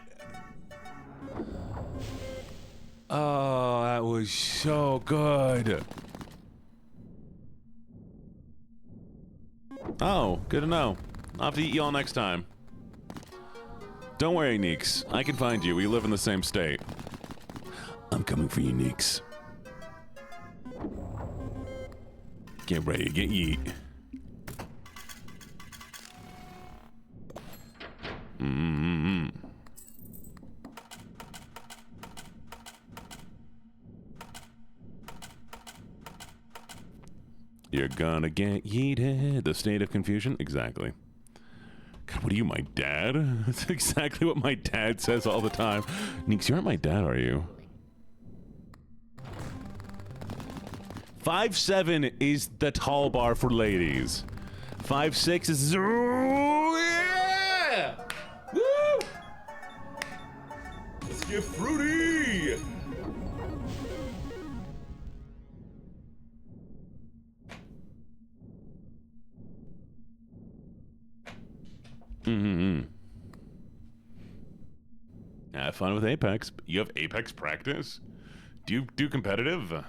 Oh, that was so good. Oh, good to know. I'll have to eat you all next time. Don't worry, Neeks. I can find you. We live in the same state. I'm coming for you, Neeks. Get ready to get yeet. Mm-hmm. You're gonna get yeeted. The state of confusion? Exactly. God, what are you, my dad? That's exactly what my dad says all the time. Neeks, you aren't my dad, are you? 5'7" is the tall bar for ladies. 5'6" is... Yeah! Woo! Let's get fruity! Mm-hmm. Have fun with Apex. You have Apex practice? Do you do competitive?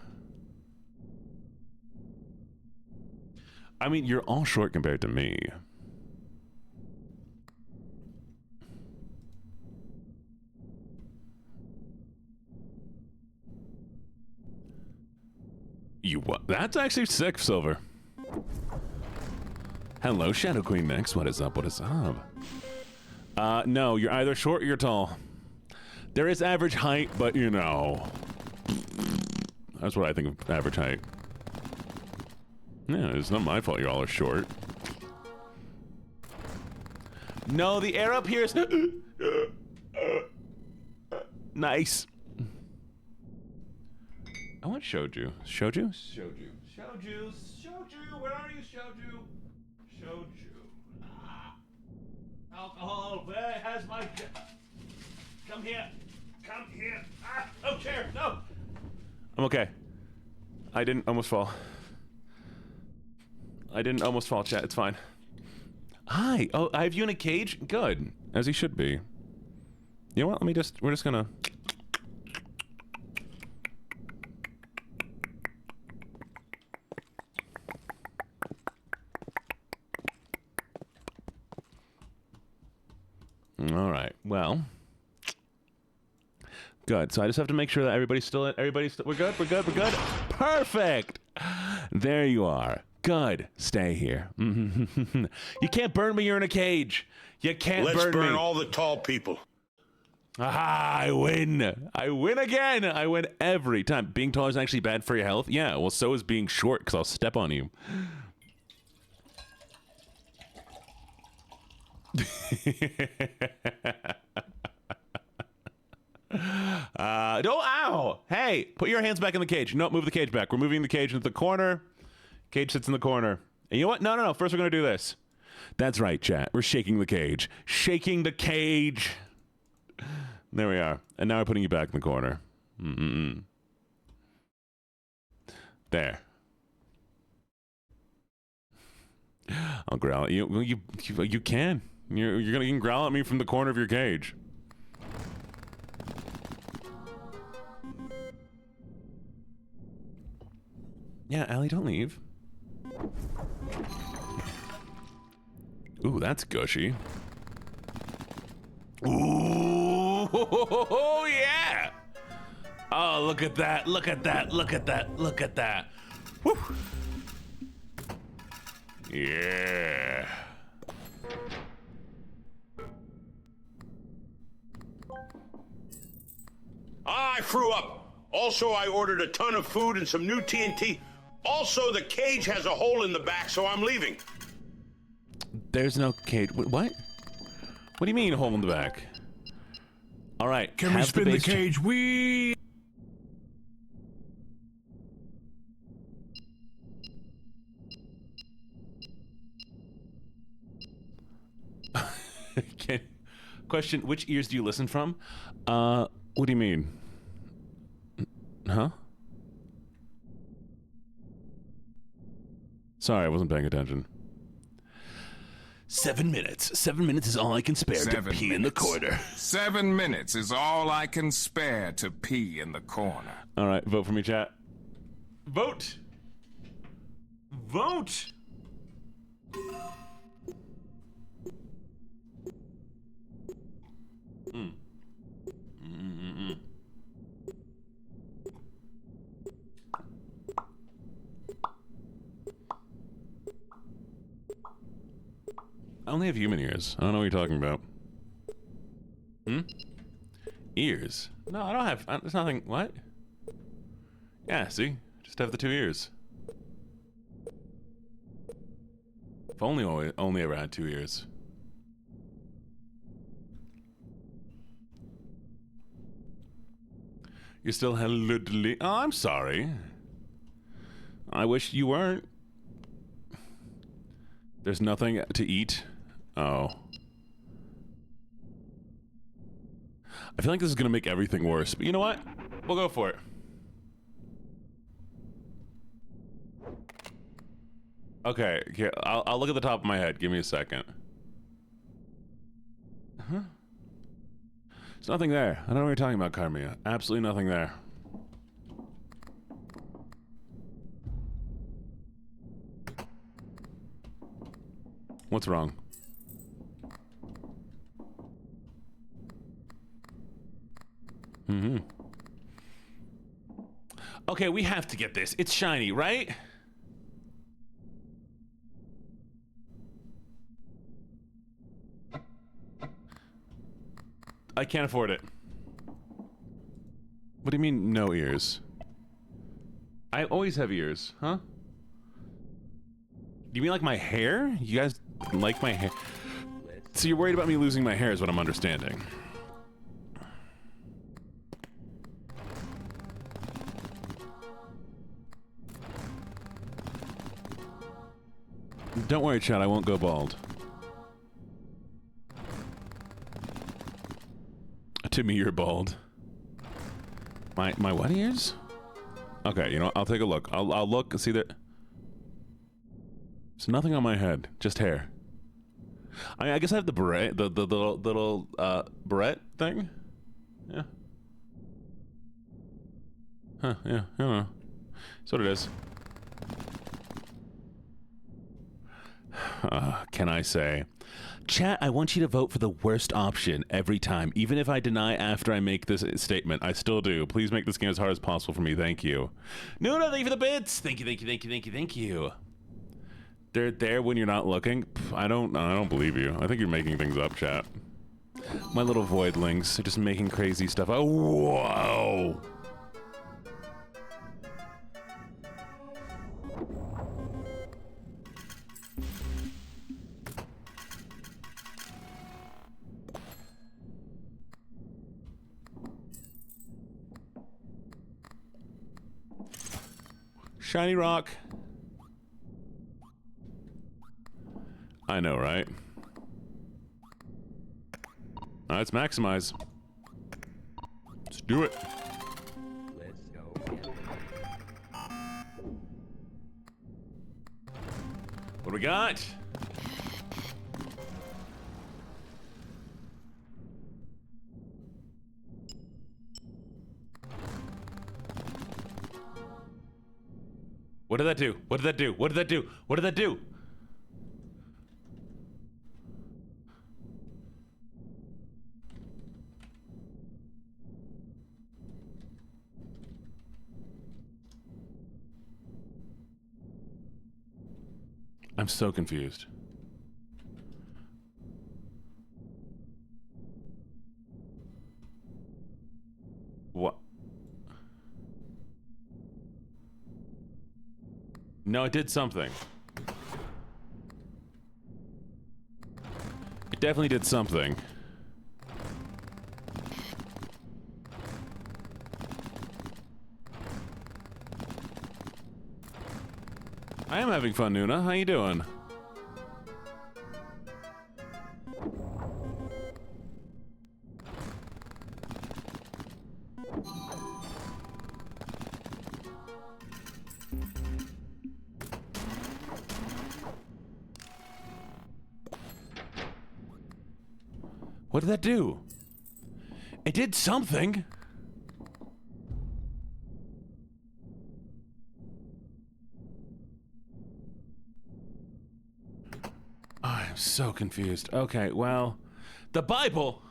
I mean, you're all short compared to me. You what? That's actually sick, Silver. Hello, Shadow Queen next. What is up? What is up? No, you're either short or you're tall. There is average height, but you know. That's what I think of average height. Yeah, it's not my fault you all are short. No, the air up here is... Nice. I want Shoju. Shoju? Shoju. Shoju. Shoju. Where are you, Shoju? Shoju. Ah. Alcohol. Where has my... Come here. Come here. Ah, no chair. No. I'm okay. I didn't almost fall. I didn't almost fall, chat. It's fine. Hi. Oh, I have you in a cage? Good. As he should be. You know what? We're just gonna... All right. Well, good. So I just have to make sure that everybody's still. We're good. We're good. We're good. Perfect. There you are. Good. Stay here. You can't burn me. You're in a cage. You can't Let's burn burn me. all the tall people. Aha, I win. I win again. I win every time. Being tall is actually bad for your health? Yeah, well, so is being short, because I'll step on you. Don't, ow! Hey, put your hands back in the cage. No, move the cage back. We're moving the cage into the corner. Cage sits in the corner. And you know what? No. First, we're going to do this. That's right, chat. We're shaking the cage. Shaking the cage. There we are. And now we're putting you back in the corner. There. I'll growl at you. You can. You can growl at me from the corner of your cage. Yeah, Allie, don't leave. Ooh, that's gushy. Ooh, yeah! Oh, look at that! Look at that! Look at that! Look at that! Woo! Yeah. I threw up. Also, I ordered a ton of food and some new TNT. Also, the cage has a hole in the back, so I'm leaving. There's no cage. What? What do you mean, hole in the back? All right. Can we spin the cage? We. Question: which ears do you listen from? What do you mean? Huh? Sorry, I wasn't paying attention. 7 minutes. 7 minutes is all I can spare to pee in the corner. 7 minutes is all I can spare to pee in the corner. All right, vote for me, chat. Vote! Vote! I only have human ears. I don't know what you're talking about. Ears? No, I don't have. There's nothing. What? Yeah, see? Just have the 2 ears. If only ever had 2 ears. You're still hello. Oh, I'm sorry. I wish you weren't. There's nothing to eat. Oh. I feel like this is gonna make everything worse, but you know what? We'll go for it. Okay, I'll look at the top of my head. Give me a second. Huh? There's nothing there. I don't know what you're talking about, Carmia. Absolutely nothing there. What's wrong? Okay, we have to get this. It's shiny, right? I can't afford it. What do you mean, no ears? I always have ears, huh? Do you mean like my hair? You guys like my hair? So you're worried about me losing my hair is what I'm understanding. Don't worry, Chad, I won't go bald. To me, you're bald. My what ears? Okay, you know, I'll take a look. I'll look and see that. There's nothing on my head, just hair. I guess I have the beret, the little beret thing. Yeah. Huh? Yeah. I don't know. That's what it is. can I say? Chat, I want you to vote for the worst option every time. Even if I deny after I make this statement, I still do. Please make this game as hard as possible for me. Thank you. No, thank you for the bits. Thank you. They're there when you're not looking. I don't believe you. I think you're making things up, chat. My little voidlings are just making crazy stuff. Oh, whoa. Shiny rock. I know, right? Let's maximize. Let's do it. Let's go get Blink. What do we got? What did that do? What did that do? What did that do? What did that do? I'm so confused. What? No, it did something. It definitely did something. I am having fun, Nuna. How you doing? What did that do? It did something. I'm so confused. Okay, well, the Bible.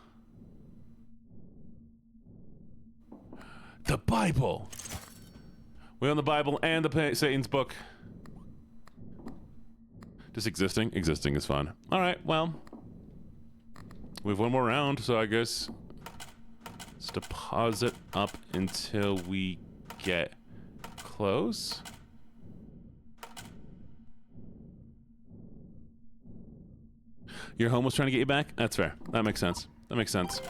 The Bible. We own the Bible and the Satan's book. Just existing. Existing is fun. All right, well. We have one more round, so I guess let's deposit up until we get close. Your home was trying to get you back? That's fair. That makes sense. That makes sense.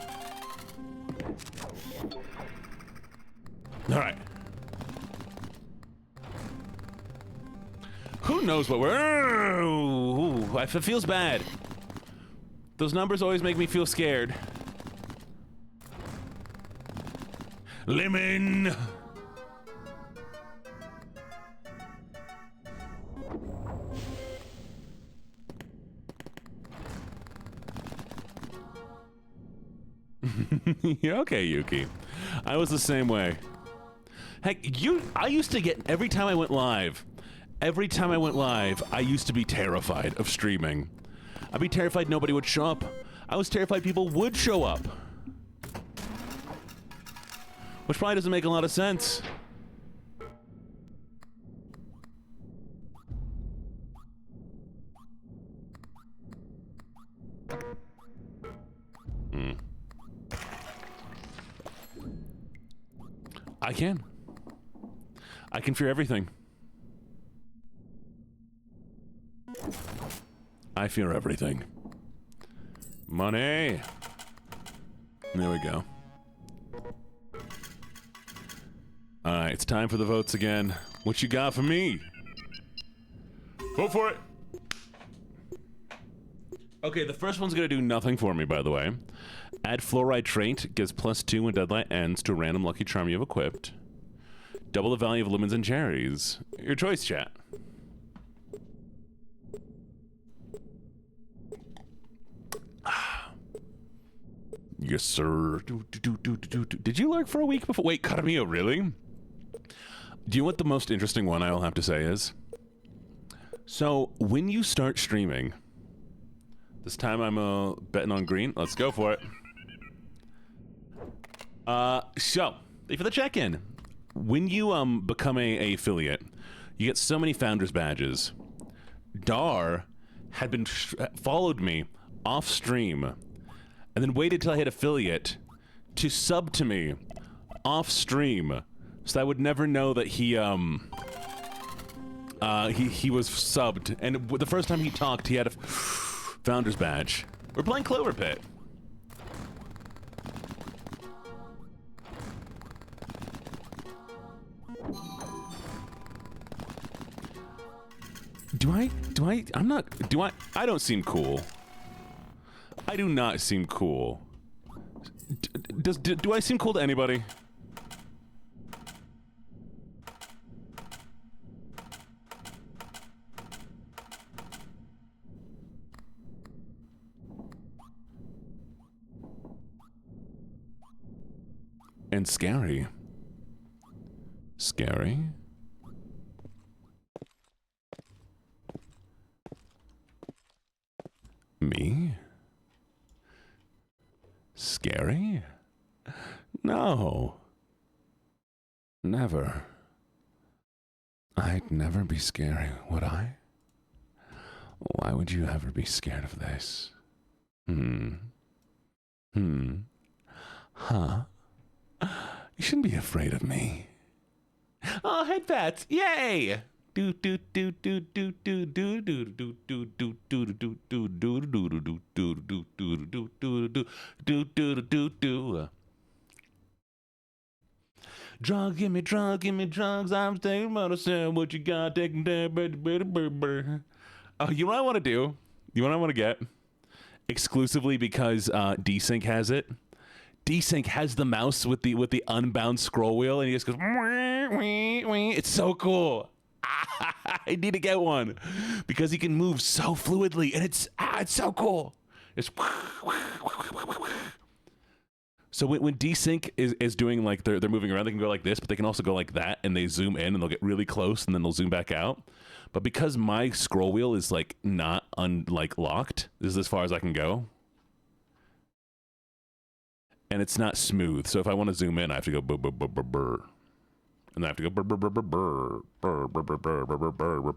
All right. Who knows what we're... Ooh, it feels bad. Those numbers always make me feel scared. Lemon! You're okay, Yuki. I was the same way. Heck, I used to get, every time I went live, I used to be terrified of streaming. I'd be terrified nobody would show up. I was terrified people would show up. Which probably doesn't make a lot of sense. I can fear everything. I fear everything. Money. There we go. All right, it's time for the votes again. What you got for me? Vote for it. Okay, the first one's gonna do nothing for me, by the way. Add fluoride trait, gives +2 when deadlight ends to a random lucky charm you have equipped. Double the value of lemons and cherries. Your choice, chat. Yes, sir. Did you lurk for a week before? Wait, Caramillo, really? Do you know what the most interesting one I will have to say is? So when you start streaming, this time I'm betting on green. Let's go for it. So thank you for the check-in. When you become a affiliate, you get so many founders badges. Dar had been followed me off stream, and then waited till I hit affiliate to sub to me off stream, so I would never know that he was subbed. And the first time he talked, he had a founder's badge. We're playing CloverPit. I don't seem cool. I do not seem cool. Do I seem cool to anybody? And scary. Scary? Me? Scary? No. Never. I'd never be scary, would I? Why would you ever be scared of this? Huh? You shouldn't be afraid of me. Oh, head pats! Yay! Do do do do do do do do do do do do do do do do do do do do. Drug, give me drugs. I'm taking medicine. What you got? Taking that, oh, you know what I want to do? You know what I want to get? Exclusively because Desync has it. Desync has the mouse with the unbound scroll wheel, and he just goes. It's so cool. I need to get one because he can move so fluidly, and it's so cool. It's so when Desync is doing like they're moving around, they can go like this, but they can also go like that, and they zoom in and they'll get really close, and then they'll zoom back out. But because my scroll wheel is like not locked, this is as far as I can go, and it's not smooth. So if I want to zoom in, I have to go burr burr burr burr burr. And I have to go burr burr burr burr burr burr burr burr burr burr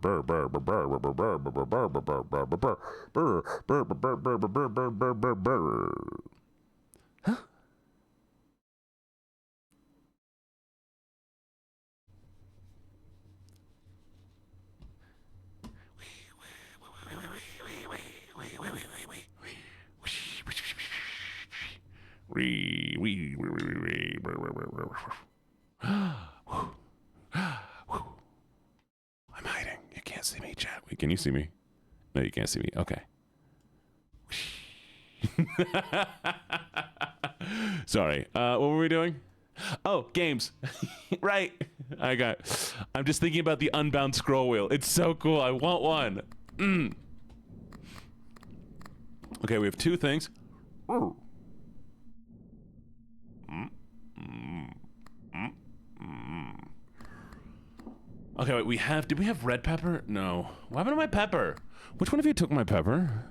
burr burr burr burr. Huh? I'm hiding. You can't see me, chat. Wait, can you see me? No, you can't see me. Okay. Sorry. What were we doing? Oh, games. Right. I'm just thinking about the unbound scroll wheel. It's so cool. I want one. Okay, we have two things. Okay, wait, did we have red pepper? No. What happened to my pepper? Which one of you took my pepper?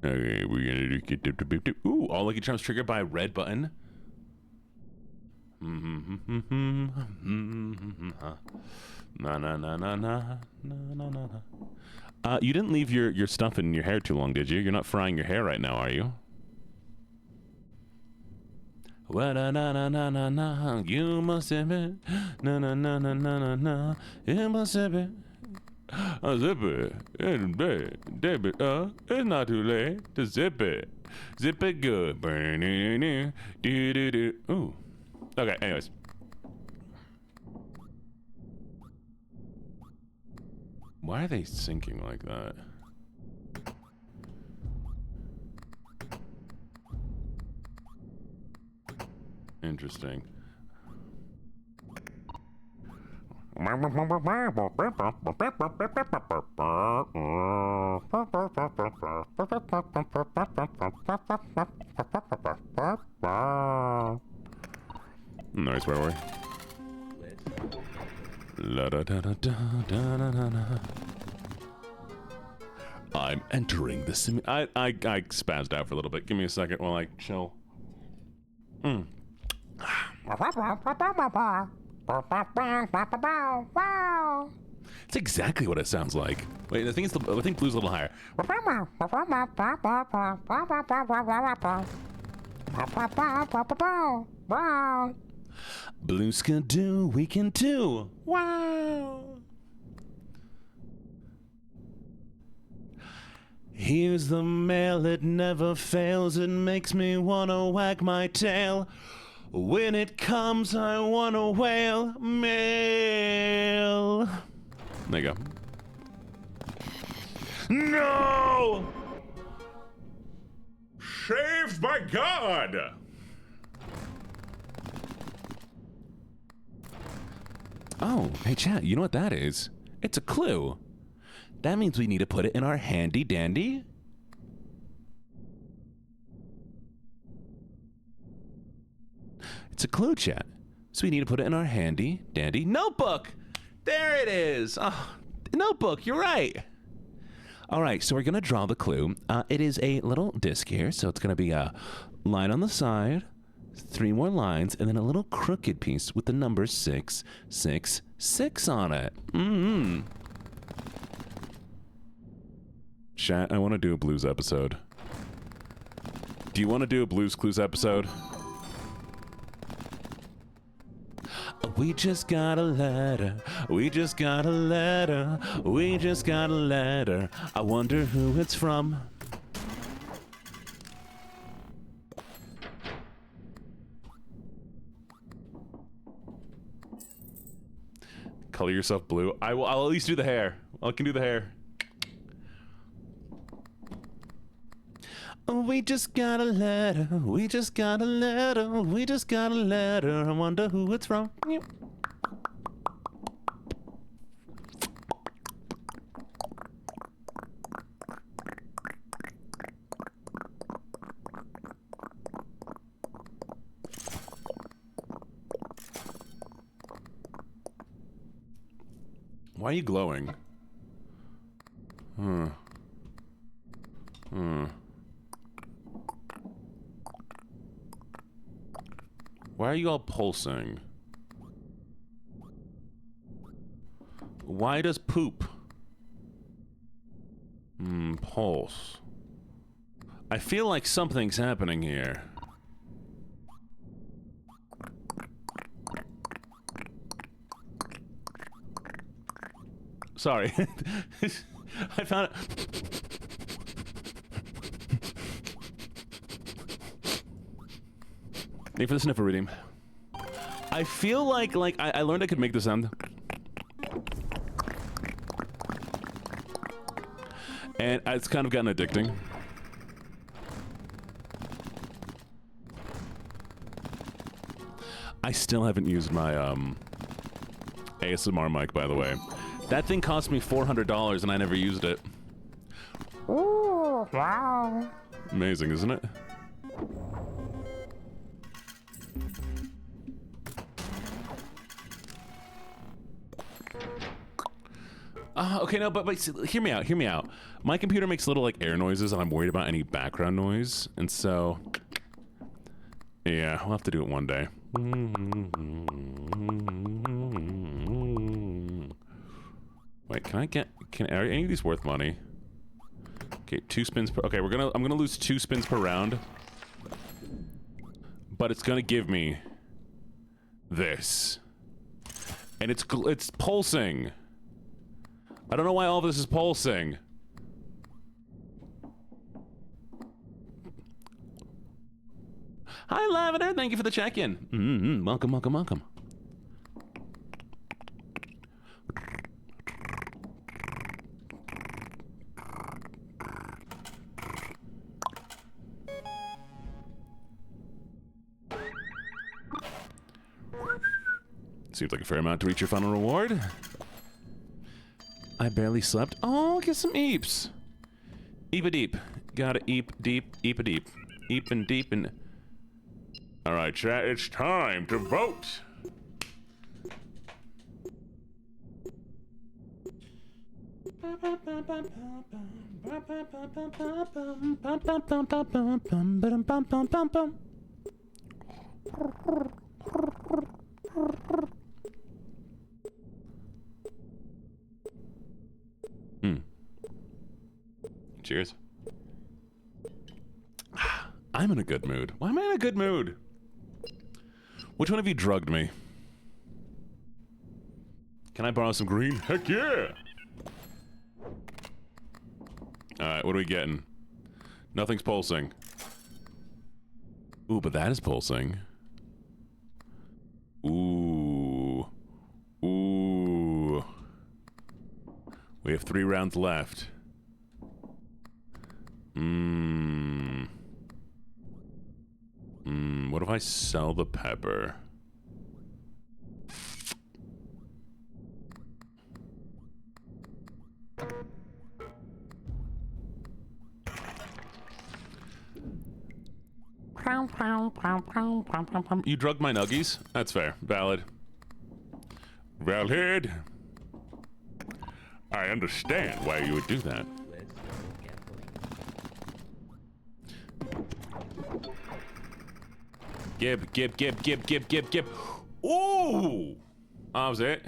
Okay, we're gonna do, ooh, all Lucky Charms triggered by a red button. You didn't leave your stuff in your hair too long, did you? You're not frying your hair right now, are you? You must have it. You must have it. Zip it. It's not too late to zip it. Zip it good. Ooh. Okay, anyways. Why are they syncing like that? Interesting. Nice, where are we? La da da da da da da da. I'm entering the sim. I spazzed out for a little bit. Give me a second while I chill. It's exactly what it sounds like. Wait, I think Blue's a little higher. Blues can do, we can do. Wow. Here's the mail, it never fails. It makes me wanna wag my tail. When it comes, I wanna wail. Mail. There you go. No! Saved by God! Oh, hey chat, you know what that is? It's a clue. That means we need to put it in our handy dandy. It's a clue, chat. So we need to put it in our handy dandy notebook. There it is. Oh, notebook, you're right. All right, so we're going to draw the clue. It is a little disc here, so it's going to be a line on the side, 3 more lines, and then a little crooked piece with the number 666 on it. Chat, I want to do a Blues episode. Do you want to do a Blues Clues episode? We just got a letter. We just got a letter. We just got a letter. I wonder who it's from. Color yourself blue. I'll at least do the hair. I can do the hair. We just got a letter. We just got a letter. We just got a letter. I wonder who it's from. Why are you glowing? Why are you all pulsing? Why does poop pulse? I feel like something's happening here. Sorry. I found it. Thank you for the sniffer reading. I feel like I learned I could make the sound. And it's kind of gotten addicting. I still haven't used my ASMR mic, by the way. That thing cost me $400 and I never used it. Ooh, wow. Amazing, isn't it? Okay, no, but hear me out. My computer makes little like air noises, and I'm worried about any background noise, and so yeah, we'll have to do it one day. Wait, are any of these worth money? Okay, 2 spins per. Okay, I'm gonna lose 2 spins per round, but it's gonna give me this, and it's pulsing. I don't know why all of this is pulsing. Hi, Lavender. Thank you for the check-in. Welcome, welcome, welcome. Seems like a fair amount to reach your final reward. I barely slept. Oh, get some eeps. Eep a deep. Gotta eep deep, eep a deep. Eep and deep and... Alright, chat, it's time to vote. Cheers. I'm in a good mood. Why am I in a good mood? Which one of you drugged me? Can I borrow some green? Heck yeah! Alright, what are we getting? Nothing's pulsing. Ooh, but that is pulsing. Ooh. Ooh. We have 3 rounds left. What if I sell the pepper? You drugged my nuggies? That's fair. Valid. Valid. I understand why you would do that. Gib. Ooh! That was it.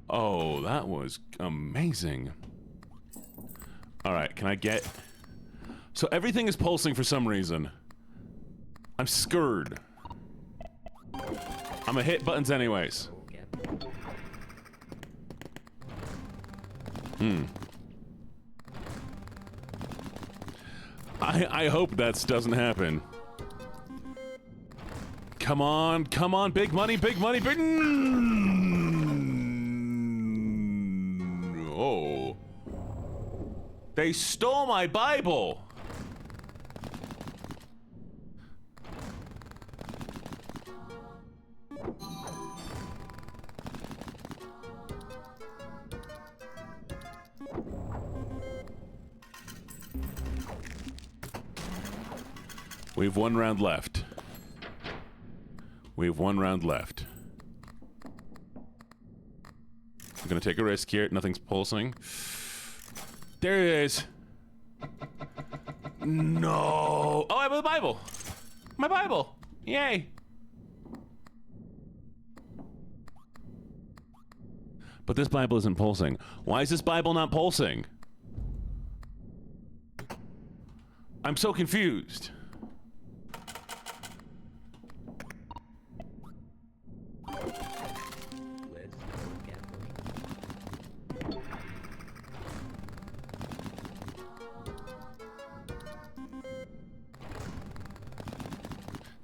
Oh, that was amazing. All right, can I get... So everything is pulsing for some reason. I'm scared. I'm gonna hit buttons anyways. I hope that doesn't happen. Come on, big money, big... Oh. They stole my Bible! We have 1 round left. We have 1 round left. I'm gonna take a risk here. Nothing's pulsing. There it is. No. Oh, I have a Bible. My Bible. Yay. But this Bible isn't pulsing. Why is this Bible not pulsing? I'm so confused.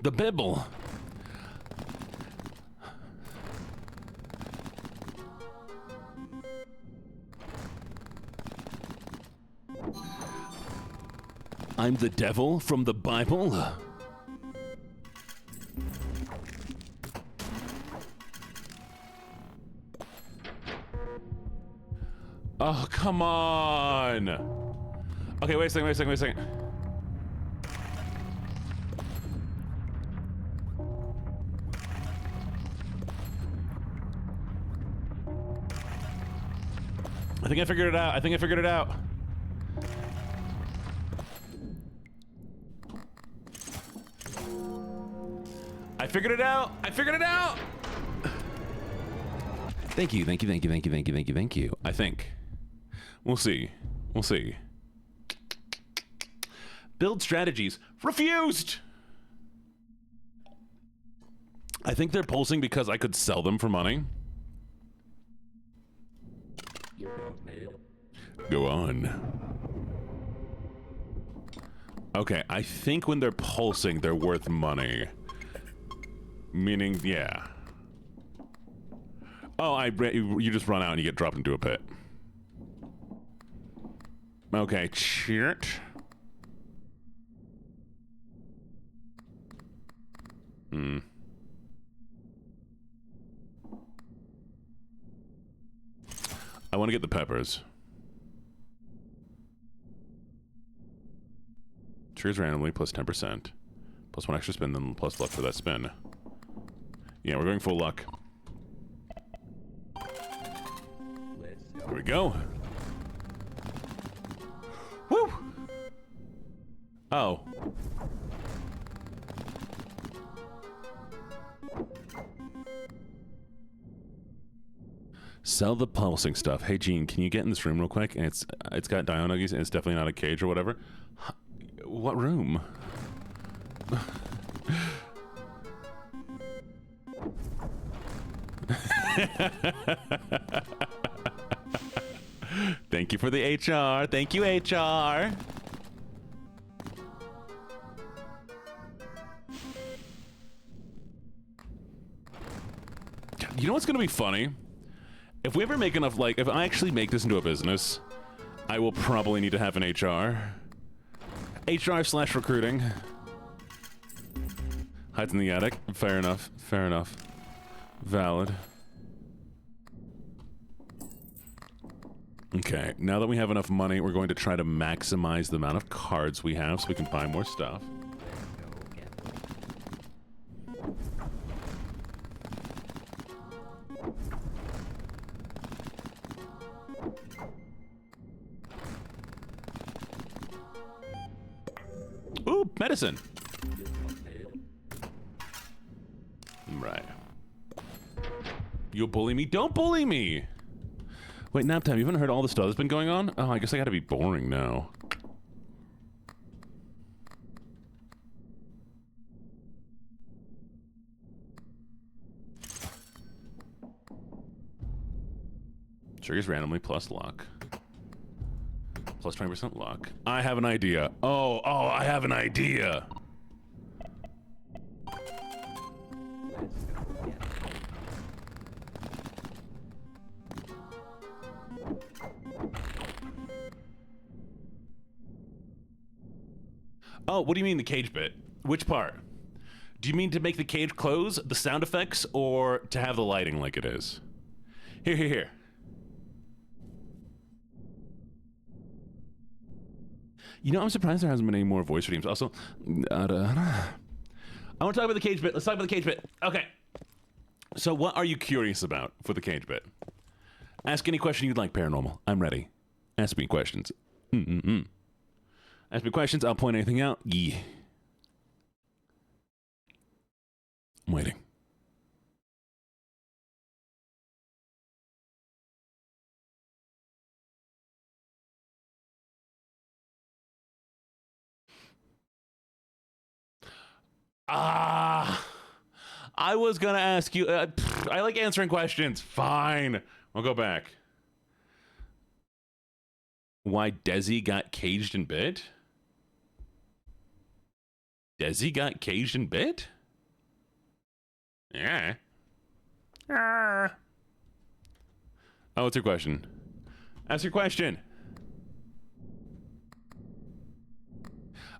The Bible. I'm the devil from the Bible. Oh, come on. Okay, wait a second. I think I figured it out. I figured it out. Thank you. I think. We'll see. Build strategies. Refused! I think they're pulsing because I could sell them for money. Go on. Okay, I think when they're pulsing, they're worth money. Meaning, yeah. Oh, you just run out and you get dropped into a pit. Okay, cheert. I want to get the peppers. Triggers randomly plus 10%. Plus 1 extra spin, then plus luck for that spin. Yeah, we're going full luck. Here we go. Woo! Oh. Sell the pulsing stuff. Hey, Gene, can you get in this room real quick? And it's got Dionuggies, and it's definitely not a cage or whatever. What room? Thank you for the HR. Thank you, HR. You know what's gonna be funny? If we ever make enough, like, if I actually make this into a business, I will probably need to have an HR. HR/recruiting. Hides in the attic. Fair enough. Fair enough. Valid. Okay, now that we have enough money, we're going to try to maximize the amount of cards we have so we can buy more stuff. Ooh, medicine. Right. You'll bully me? Don't bully me! Wait, nap time. You haven't heard all the stuff that's been going on? Oh, I guess I gotta be boring now. Triggers randomly plus luck. Plus 20% luck. I have an idea. Oh, I have an idea. Oh, what do you mean the cage bit? Which part? Do you mean to make the cage close, the sound effects, or to have the lighting like it is? Here. You know, I'm surprised there hasn't been any more voice redeems. Also, I want to talk about the cage bit. Let's talk about the cage bit. Okay. So what are you curious about for the cage bit? Ask any question you'd like, Paranormal. I'm ready. Ask me questions. Ask me questions. I'll point anything out. Yeah. I'm waiting. I was gonna ask you. I like answering questions. Fine. I'll go back. Why Desi got caged and bit? Desi got caged and bit? Yeah. Oh, what's your question? Ask your question.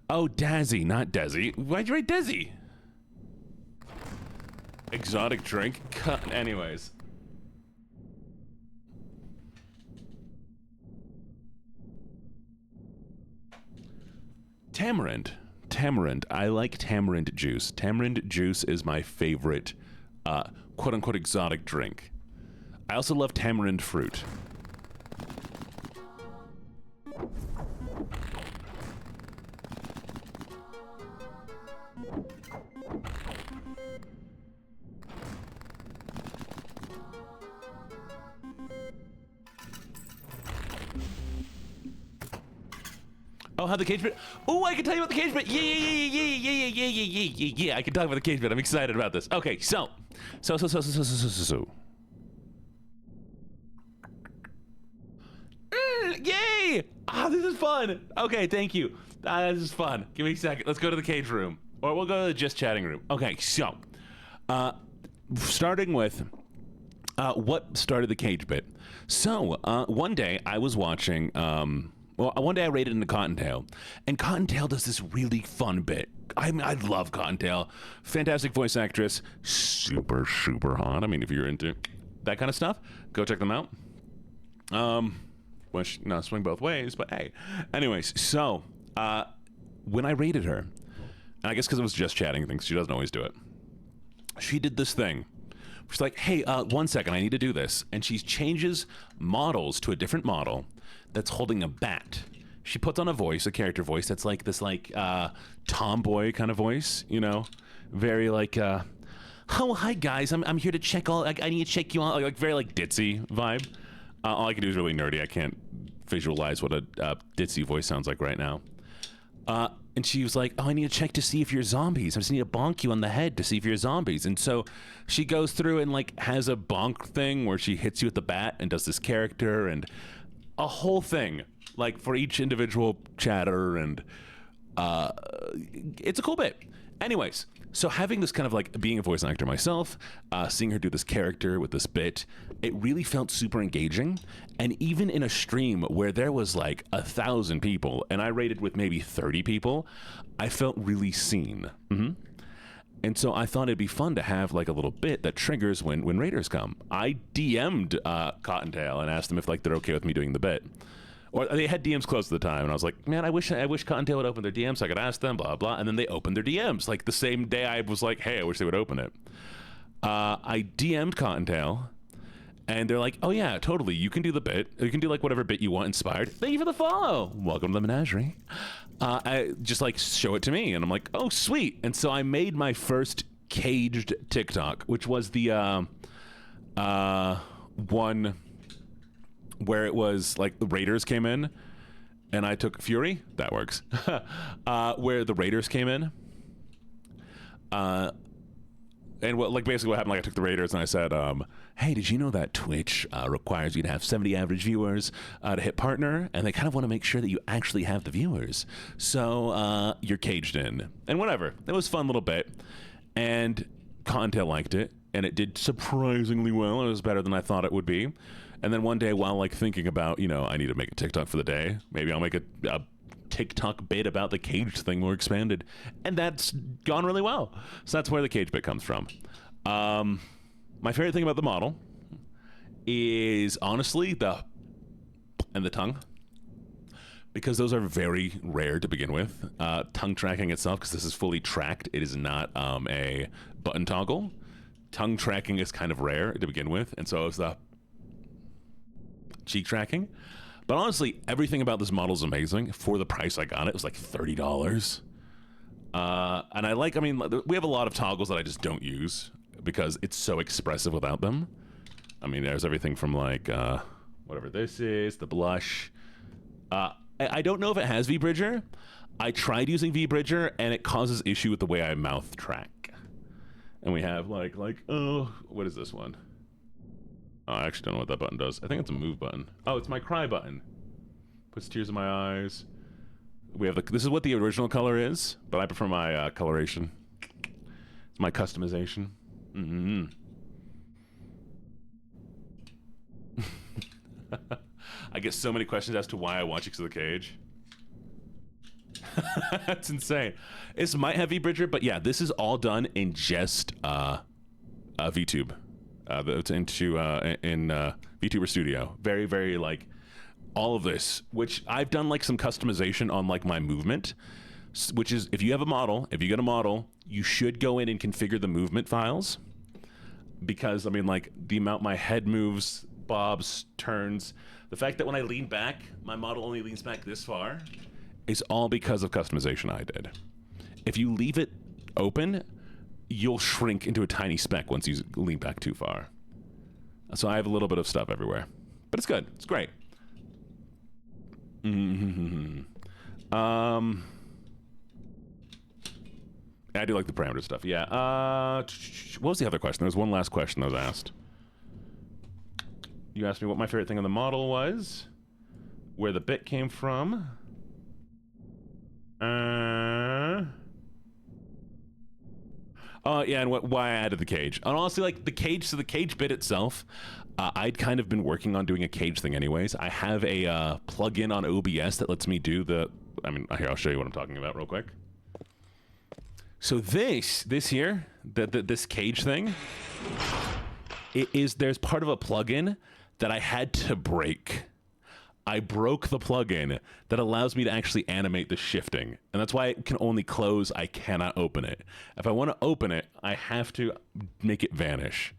Oh, Dazzy, not Desi. Why'd you write Desi? Exotic drink? Anyways. Tamarind. I like tamarind juice. Tamarind juice is my favorite, quote-unquote exotic drink. I also love tamarind fruit. Oh, how the cage bit? Oh, I can tell you about the cage bit. Yeah. I can talk about the cage bit. I'm excited about this. Okay, so. Yay! Ah, this is fun. Okay, thank you. This is fun. Give me a second. Let's go to the cage room, or we'll go to the just chatting room. Okay, so, starting with. What started the cage bit? So, one day I was watching. Well, one day I raided into Cottontail, and Cottontail does this really fun bit. I love Cottontail. Fantastic voice actress. Super hot. I mean, if you're into that kind of stuff, go check them out. Swing both ways, but hey. Anyways, so, when I rated her, and I guess because it was just chatting things, she doesn't always do it. She did this thing. She's like, hey, 1 second, I need to do this. And she changes models to a different model that's holding a bat. She puts on a voice, a character voice that's like this, like, tomboy kind of voice, you know? Very like, oh, hi, guys, I'm here to check all, like, I need to check you out, like very, like, ditzy vibe. All I can do is really nerdy. I can't visualize what a ditzy voice sounds like right now. And she was like, oh, I need to check to see if you're zombies. I just need to bonk you on the head to see if you're zombies. And so she goes through and, like, has a bonk thing where she hits you with the bat and does this character and a whole thing, like, for each individual chatter. And it's a cool bit. Anyways, so having this kind of, like, being a voice actor myself, seeing her do this character with this bit, it really felt super engaging. And even in a stream where there was like 1,000 people and I rated with maybe 30 people, I felt really seen. And so I thought it'd be fun to have like a little bit that triggers when raiders come. I DM'd Cottontail and asked them if, like, they're okay with me doing the bit. Or they had DMs closed at the time, and I was like, man, I wish Cottontail would open their DMs so I could ask them, blah, blah. And then they opened their DMs. Like, the same day I was like, hey, I wish they would open it. I DM'd Cottontail, and they're like, oh, yeah, totally. You can do the bit. You can do, like, whatever bit you want inspired. Thank you for the follow. Welcome to the menagerie. I just, like, show it to me, and I'm like, oh, sweet. And so I made my first caged TikTok, which was the one where it was like the raiders came in and I took Fury. That works. Where the raiders came in. And what, like, basically what happened, like, I took the raiders and I said, hey, did you know that Twitch requires you to have 70 average viewers to hit partner? And they kind of want to make sure that you actually have the viewers. So you're caged in. And whatever. It was a fun little bit. And Cottontail liked it. And it did surprisingly well. It was better than I thought it would be. And then one day, while, like, thinking about, you know, I need to make a TikTok for the day, maybe I'll make a TikTok bit about the caged thing more expanded. And that's gone really well. So that's where the cage bit comes from. My favorite thing about the model is, honestly, the tongue. Because those are very rare to begin with. Tongue tracking itself, because this is fully tracked, it is not a button toggle. Tongue tracking is kind of rare to begin with. And so it's the cheek tracking. But honestly, everything about this model is amazing. For the price I got it was like $30. And I mean, we have a lot of toggles that I just don't use because it's so expressive without them. I mean, there's everything from, like, whatever this is, the blush. I don't know if it has V-Bridger. I tried using V-Bridger and it causes issue with the way I mouth track. And we have like, oh, what is this one? Oh, I actually don't know what that button does. I think it's a move button. Oh, it's my cry button. Puts tears in my eyes. We have this is what the original color is, but I prefer my coloration. It's my customization. I get so many questions as to why I watch X of the Cage. That's insane. This might have V-Bridger, but yeah, this is all done in just VTube. It's into in VTuber Studio. Very, very, like, all of this, which I've done, like, some customization on, like, my movement, which is, if you get a model, you should go in and configure the movement files, because, I mean, like, the amount my head moves, bobs, turns, the fact that when I lean back, my model only leans back this far, is all because of customization I did. If you leave it open, you'll shrink into a tiny speck once you lean back too far. So I have a little bit of stuff everywhere. But it's good. It's great. I do like the parameter stuff. Yeah. What was the other question? There was one last question that was asked. You asked me what my favorite thing on the model was, where the bit came from. Yeah, and why I added the cage. And honestly, like, the cage bit itself, I'd kind of been working on doing a cage thing anyways. I have a plugin on OBS that lets me do here, I'll show you what I'm talking about real quick. So this here, this cage thing, there's part of a plugin that I had to break. I broke the plugin that allows me to actually animate the shifting. And that's why it can only close. I cannot open it. If I want to open it, I have to make it vanish.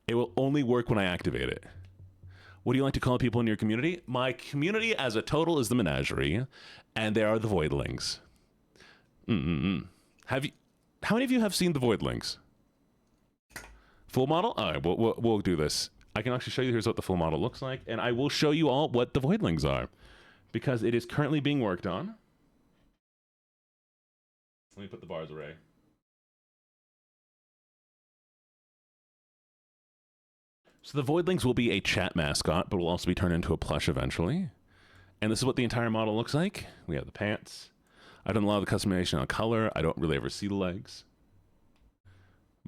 It will only work when I activate it. What do you like to call people in your community? My community as a total is the menagerie, and there are the voidlings. How many of you have seen the voidlings? Full model? All right, we'll do this. I can actually show you here's what the full model looks like, and I will show you all what the voidlings are, because it is currently being worked on. Let me put the bars array. So the voidlings will be a chat mascot, but will also be turned into a plush eventually. And this is what the entire model looks like. We have the pants. I've done a lot of the customization on color. I don't really ever see the legs.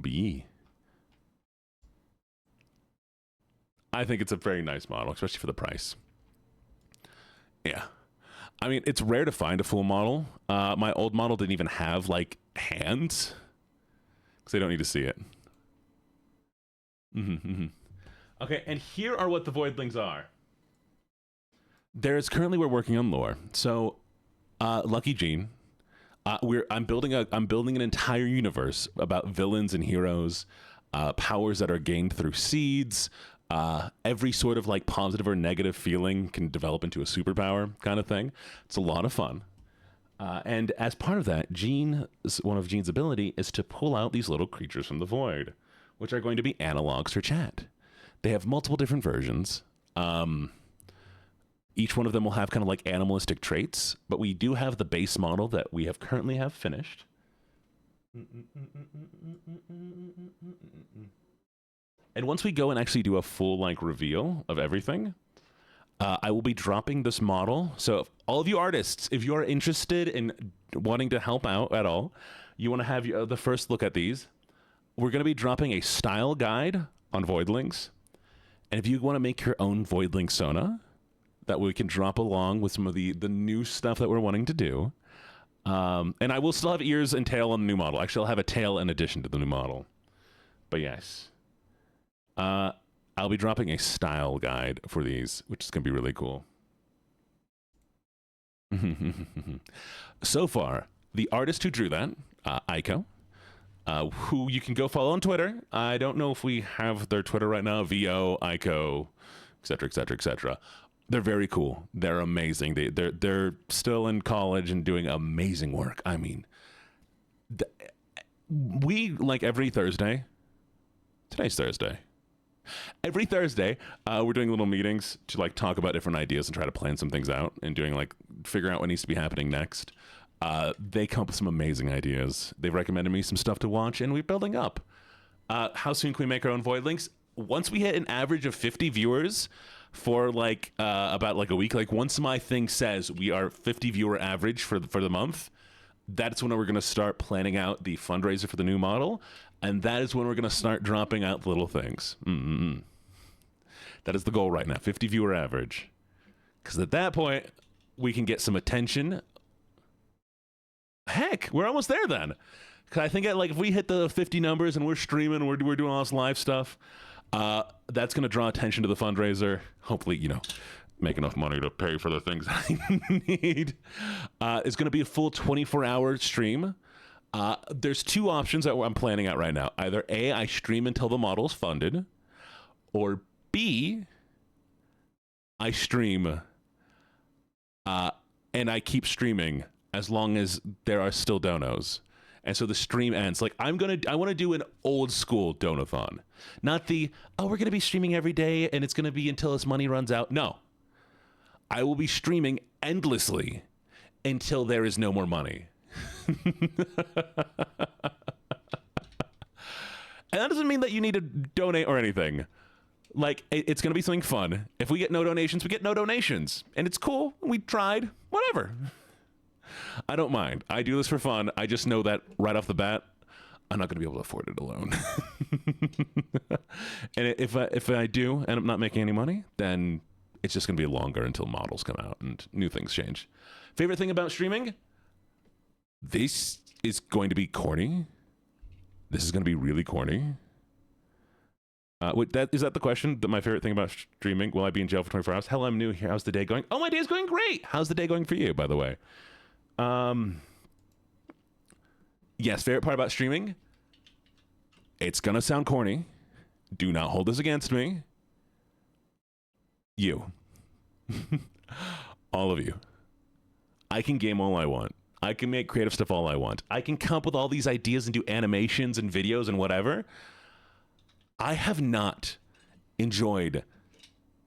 B. I think it's a very nice model, especially for the price. Yeah. I mean, it's rare to find a full model. My old model didn't even have, like, hands. Because they don't need to see it. Okay, and here are what the voidlings are. We're working on lore. So, LuckyJene, I'm building an entire universe about villains and heroes, powers that are gained through seeds. Every sort of like positive or negative feeling can develop into a superpower kind of thing. It's a lot of fun. And as part of that, one of Gene's ability is to pull out these little creatures from the void, which are going to be analogs for chat. They have multiple different versions. Each one of them will have kind of like animalistic traits, but we do have the base model that we currently have finished. And once we go and actually do a full like reveal of everything, I will be dropping this model. So if all of you artists, if you are interested in wanting to help out at all, you want to have the first look at these, we're going to be dropping a style guide on voidlings. And if you want to make your own voidling Sona, that we can drop along with some of the new stuff that we're wanting to do. And I will still have ears and tail on the new model. Actually, I'll have a tail in addition to the new model. But yes. I'll be dropping a style guide for these, which is going to be really cool. So far, the artist who drew that, Aiko, who you can go follow on Twitter. I don't know if we have their Twitter right now, VO, Aiko, etc., etc., etc. They're very cool. They're amazing. They're still in college and doing amazing work. I mean, we, like every Thursday, today's Thursday. Every Thursday, we're doing little meetings to like talk about different ideas and try to plan some things out and figure out what needs to be happening next. They come up with some amazing ideas. They've recommended me some stuff to watch, and we're building up. How soon can we make our own voidlings? Once we hit an average of 50 viewers for like about like a week, like once my thing says we are 50 viewer average for the month, that's when we're going to start planning out the fundraiser for the new model. And that is when we're going to start dropping out little things. That is the goal right now, 50 viewer average. Because at that point, we can get some attention. Heck, we're almost there then. Because I think if we hit the 50 numbers and we're streaming, we're doing all this live stuff, that's going to draw attention to the fundraiser. Hopefully, make enough money to pay for the things I need. It's going to be a full 24-hour stream. There's two options that I'm planning out right now. Either A, I stream until the model's funded, or B, I stream and I keep streaming as long as there are still donos. And so the stream ends. Like I want to do an old school donathon. Not the, we're going to be streaming every day and it's going to be until this money runs out. No. I will be streaming endlessly until there is no more money. And that doesn't mean that you need to donate or anything. Like, it's going to be something fun. If we get no donations, we get no donations. And it's cool. We tried. Whatever. I don't mind. I do this for fun. I just know that right off the bat, I'm not going to be able to afford it alone. And if I do and I'm not making any money, then it's just going to be longer until models come out and new things change. Favorite thing about streaming? This is going to be corny. This is going to be really corny. Wait, is that the question? That my favorite thing about streaming? Will I be in jail for 24 hours? Hell, I'm new here. How's the day going? Oh, my day's going great. How's the day going for you, by the way? Yes, favorite part about streaming? It's gonna sound corny. Do not hold this against me. You. All of you. I can game all I want. I can make creative stuff all I want. I can come up with all these ideas and do animations and videos and whatever. I have not enjoyed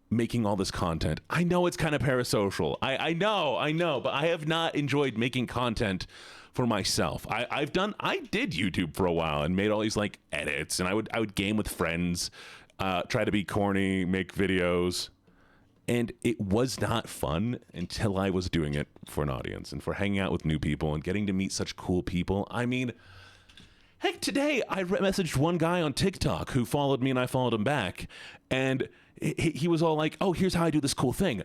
making all this content. I know it's kind of parasocial. I know, but I have not enjoyed making content for myself. I did YouTube for a while and made all these like edits, and I would game with friends, try to be corny, make videos. And it was not fun until I was doing it for an audience and for hanging out with new people and getting to meet such cool people. I mean, heck, today I messaged one guy on TikTok who followed me and I followed him back. And he was all like, oh, here's how I do this cool thing.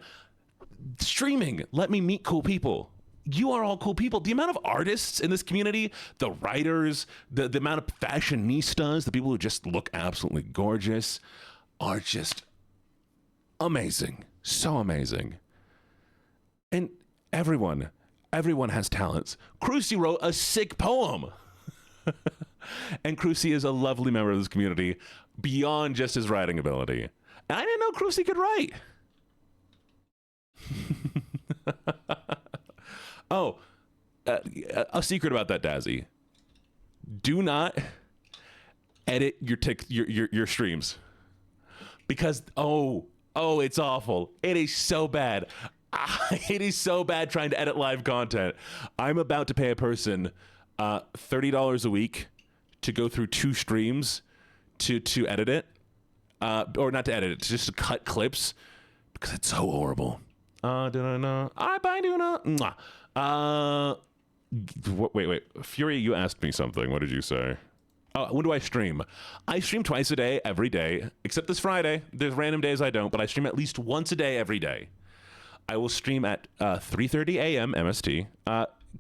Streaming, let me meet cool people. You are all cool people. The amount of artists in this community, the writers, the amount of fashionistas, the people who just look absolutely gorgeous are just amazing. So amazing. And everyone has talents. Crucy wrote a sick poem. And Crucy is a lovely member of this community beyond just his writing ability. And I didn't know Crucy could write. Oh, a secret about that, Dazzy. Do not edit your streams. Because, it's awful. It is so bad. It is so bad trying to edit live content. I'm about to pay a person $30 a week to go through 2 streams to edit it. Or not to edit it, just to cut clips. Because it's so horrible. Wait. Fury, you asked me something. What did you say? When do I stream? I stream twice a day, every day, except this Friday. There's random days I don't, but I stream at least once a day, every day. I will stream at 3:30 a.m. MST.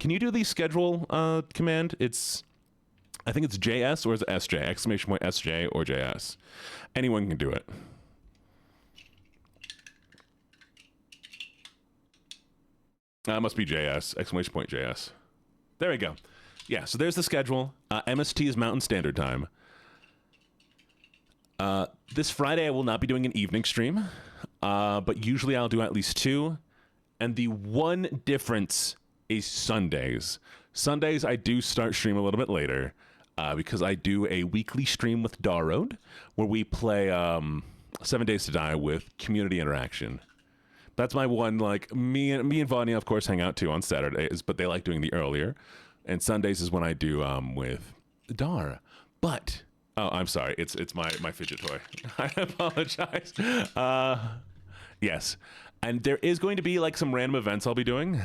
Can you do the schedule command? I think it's JS or is it SJ? Exclamation point SJ or JS. Anyone can do it. It must be JS. Exclamation point JS. There we go. Yeah, so there's the schedule. MST is Mountain Standard Time. This Friday I will not be doing an evening stream, but usually I'll do at least 2. And the one difference is Sundays. Sundays I do start stream a little bit later because I do a weekly stream with Darroad where we play 7 Days to Die with community interaction. That's my one, like, me and Vanya, of course, hang out too on Saturdays, but they like doing the earlier. And Sundays is when I do with Dar. But I'm sorry, it's my fidget toy. I apologize. Yes. And there is going to be like some random events I'll be doing.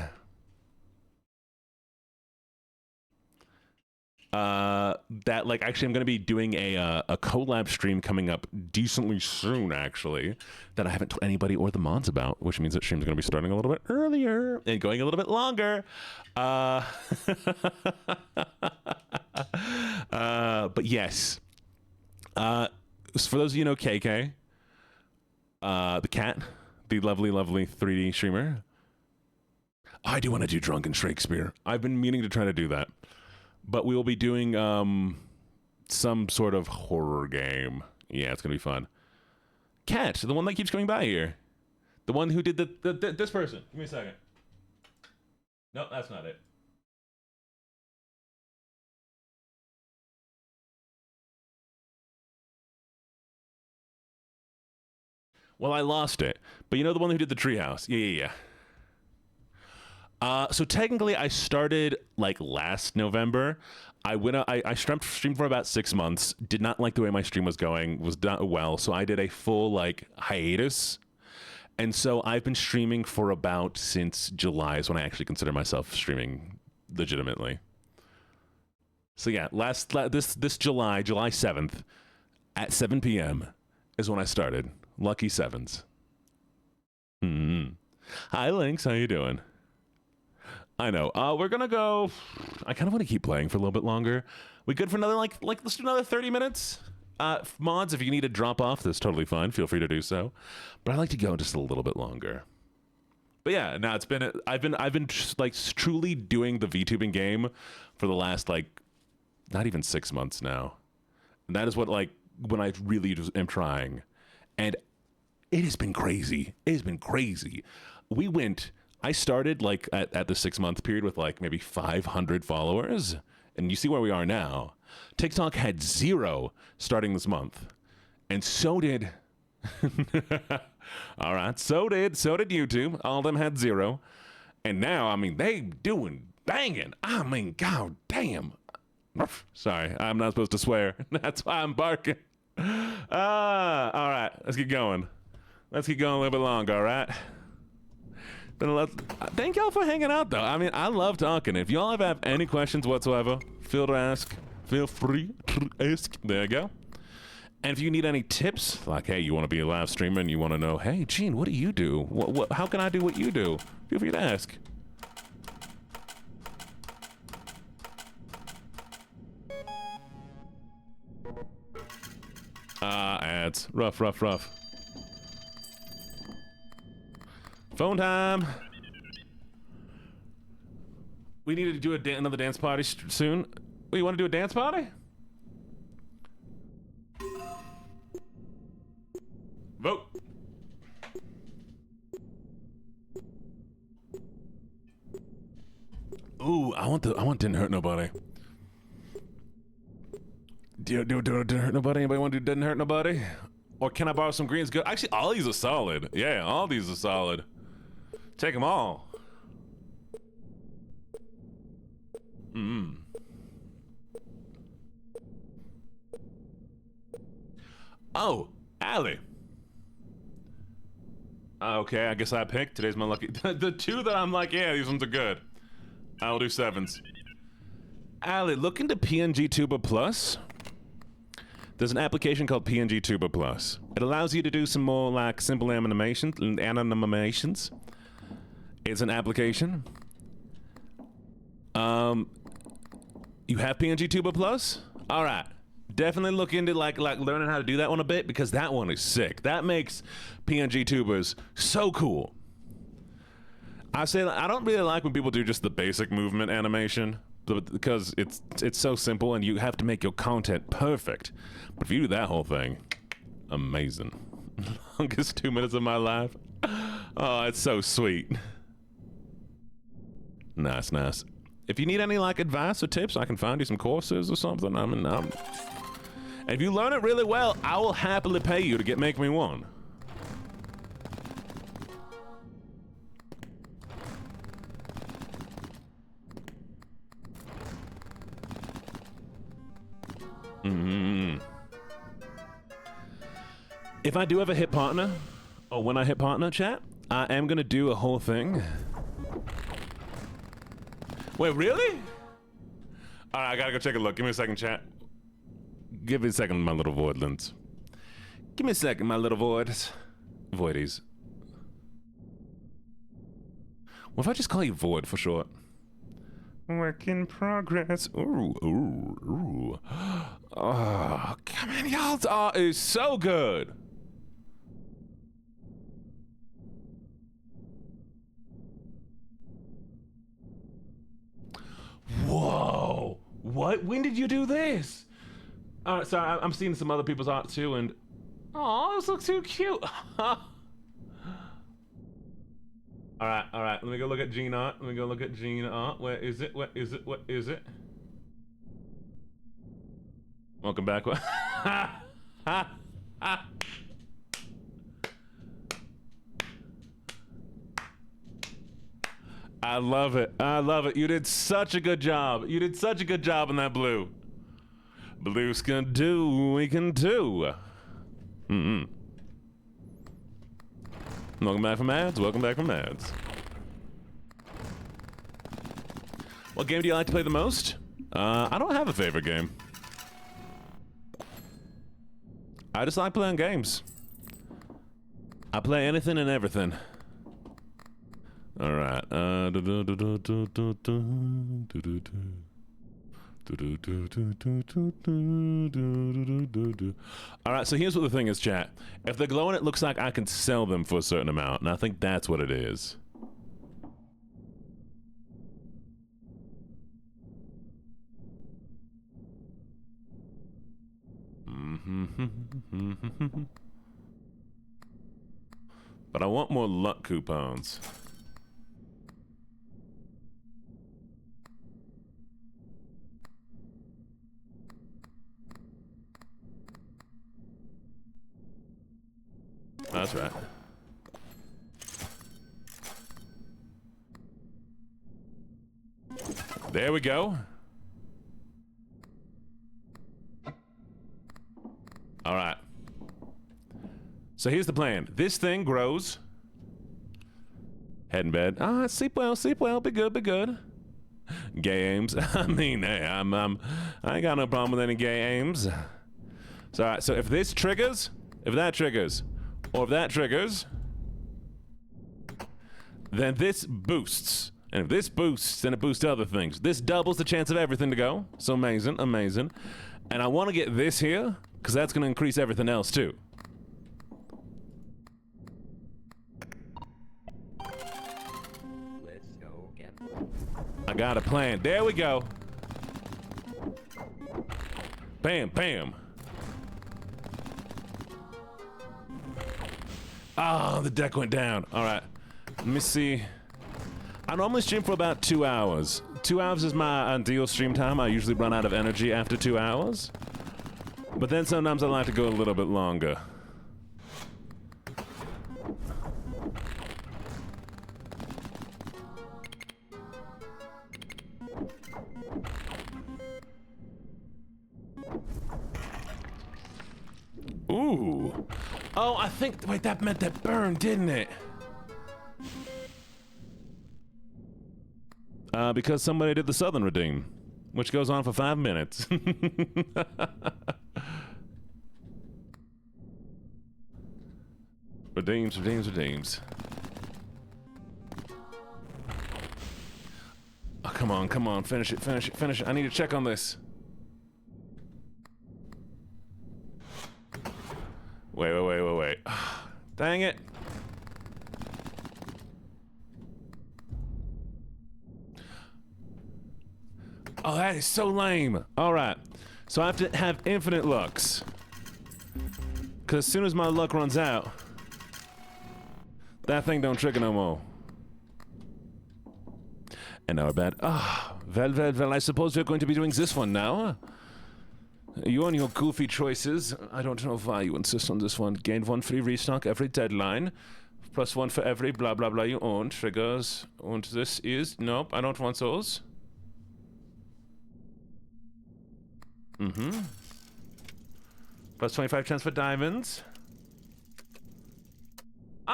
That like actually I'm going to be doing a collab stream coming up decently soon actually that I haven't told anybody or the mods about, which means that stream's going to be starting a little bit earlier and going a little bit longer. But yes. For those of you who know KK, the cat, the lovely 3D streamer. I do want to do Drunken Shakespeare. I've been meaning to try to do that. But we will be doing some sort of horror game. Yeah, it's going to be fun. Cat, the one that keeps coming by here. The one who did this person. Give me a second. No, that's not it. Well, I lost it. But you know the one who did the treehouse? Yeah. So technically, I started like last November. I streamed for about 6 months. Did not like the way my stream was going. Was not well. So I did a full like hiatus. And so I've been streaming for about since July is when I actually consider myself streaming legitimately. So yeah, this July 7th at 7 p.m. is when I started. Lucky Sevens. Hi, Lynx. How you doing? I know. We're gonna go. I kind of want to keep playing for a little bit longer. We good for another like let's do another 30 minutes. Mods, if you need to drop off, that's totally fine. Feel free to do so. But I like to go just a little bit longer. But yeah, now it's been I've been like truly doing the VTubing game for the last like not even 6 months now. And that is what like when I really just am trying. And it has been crazy. It has been crazy. I started like at the 6-month period with like maybe 500 followers. And you see where we are now. TikTok had 0 starting this month. And so did all right, so did YouTube. All of them had 0. And now, I mean, they doing banging. I mean, god damn. Sorry, I'm not supposed to swear. That's why I'm barking. All right, let's get going. Let's keep going a little bit longer, all right? Thank y'all for hanging out, though. I mean, I love talking. If y'all ever have any questions whatsoever, feel free to ask. There you go. And if you need any tips, like, hey, you want to be a live streamer and you want to know, hey, Gene, what do you do? How can I do what you do? Feel free to ask. Ads. Rough. Phone time. We need to do another dance party soon. Oh, you want to do a dance party? Vote. Ooh, I want Didn't Hurt Nobody. Do Didn't Hurt Nobody? Anybody want to do Didn't Hurt Nobody? Or Can I Borrow Some Greens? Good. Actually, all these are solid. Yeah, all these are solid. Take them all. Oh, Allie. Okay, I guess I picked. Today's my lucky. The 2 that I'm like, yeah, these ones are good. I'll do 7s. Allie, look into PNG Tuber Plus. There's an application called PNG Tuber Plus. It allows you to do some more like simple animations. It's an application. You have PNG Tuber Plus? All right. Definitely look into like learning how to do that one a bit because that one is sick. That makes PNG tubers so cool. I say I don't really like when people do just the basic movement animation because it's so simple and you have to make your content perfect. But if you do that whole thing, amazing. Longest 2 minutes of my life. Oh, it's so sweet. Nice. If you need any like advice or tips, I can find you some courses or something. I mean, if you learn it really well, I will happily pay you to make me one. If I do ever hit partner, or when I hit partner, chat, I am gonna do a whole thing. Wait, really? All right, I gotta go check a look. Give me a second, chat. Give me a second, my little voidlings. Give me a second, my little voidies. What if I just call you Void for short? Work in progress. Ooh. Oh, come on, y'all's art is so good. Whoa. What? When did you do this? Sorry, I'm seeing some other people's art too, and oh, this looks too cute. All right. Let me go look at Gene art. Where is it? Welcome back. I love it. You did such a good job. In that blue. Blue's gonna do what we can do. Welcome back from ads. What game do you like to play the most? I don't have a favorite game. I just like playing games. I play anything and everything. All right. All right, so here's what the thing is, chat. If they're glowing, it looks like I can sell them for a certain amount, and I think that's what it is. But I want more luck coupons. That's right. There we go. All right. So here's the plan. This thing grows. Head in bed. Sleep well, be good, be good. Gay aims. I mean, hey, I ain't got no problem with any gay aims. So, all right, so if this triggers, if that triggers, or if that triggers, then this boosts. And if this boosts, then it boosts other things. This doubles the chance of everything to go. So amazing, amazing. And I want to get this here, because that's going to increase everything else too. Let's go get I got a plan. There we go. Bam, bam. Ah, the deck went down. All right. Let me see. I normally stream for about 2 hours. 2 hours is my ideal stream time. I usually run out of energy after 2 hours. But then sometimes I like to go a little bit longer. Ooh. Oh, I think, wait, that meant that burn, didn't it? Because somebody did the Southern Redeem, which goes on for 5 minutes. Redeems. Oh, come on, finish it. I need to check on this. Wait. Dang it. Oh, that is so lame. All right. So I have to have infinite lucks. Because as soon as my luck runs out, that thing don't trigger no more. And now we're bad. Well, I suppose we're going to be doing this one now. You and your goofy choices. I don't know why you insist on this one. Gain 1 free restock every deadline. Plus 1 for every blah blah blah you own. Triggers. And this is... Nope, I don't want those. Plus 25 chance for diamonds.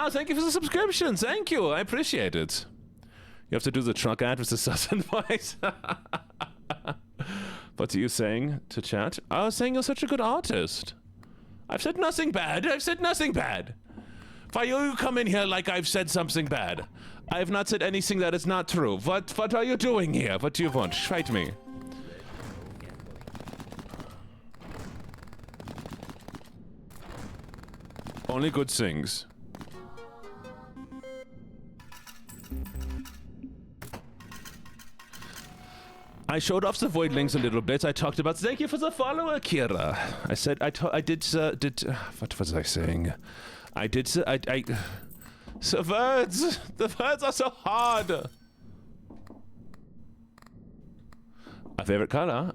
Thank you for the subscription. Thank you. I appreciate it. You have to do the truck ad with the Southern voice. What are you saying to chat? I was saying you're such a good artist. I've said nothing bad. Why you come in here like I've said something bad? I have not said anything that is not true. What are you doing here? What do you want? Fight me. Only good things. I showed off the void links a little bit. I talked about. Thank you for the follower, Kira. I said I did. What was I saying? I did. The words. The words are so hard. A favorite color?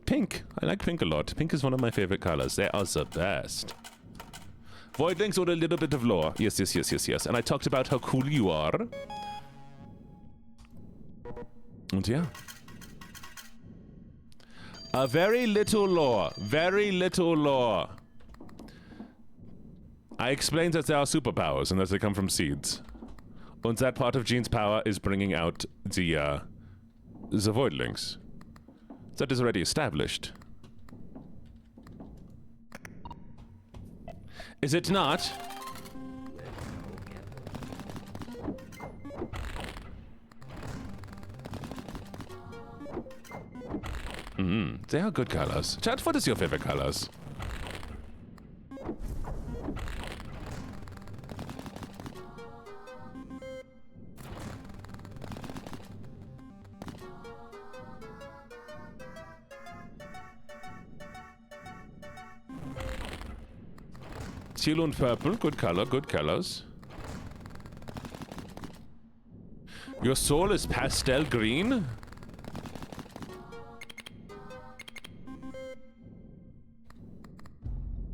Pink. I like pink a lot. Pink is one of my favorite colors. They are the best. Void links or a little bit of lore. Yes. And I talked about how cool you are. And yeah. Very little lore. I explained that there are superpowers and that they come from seeds. And that part of Gene's power is bringing out the void links. That is already established. Is it not? They are good colors. Chat, what is your favorite colors? Teal and purple, good color, good colors. Your soul is pastel green?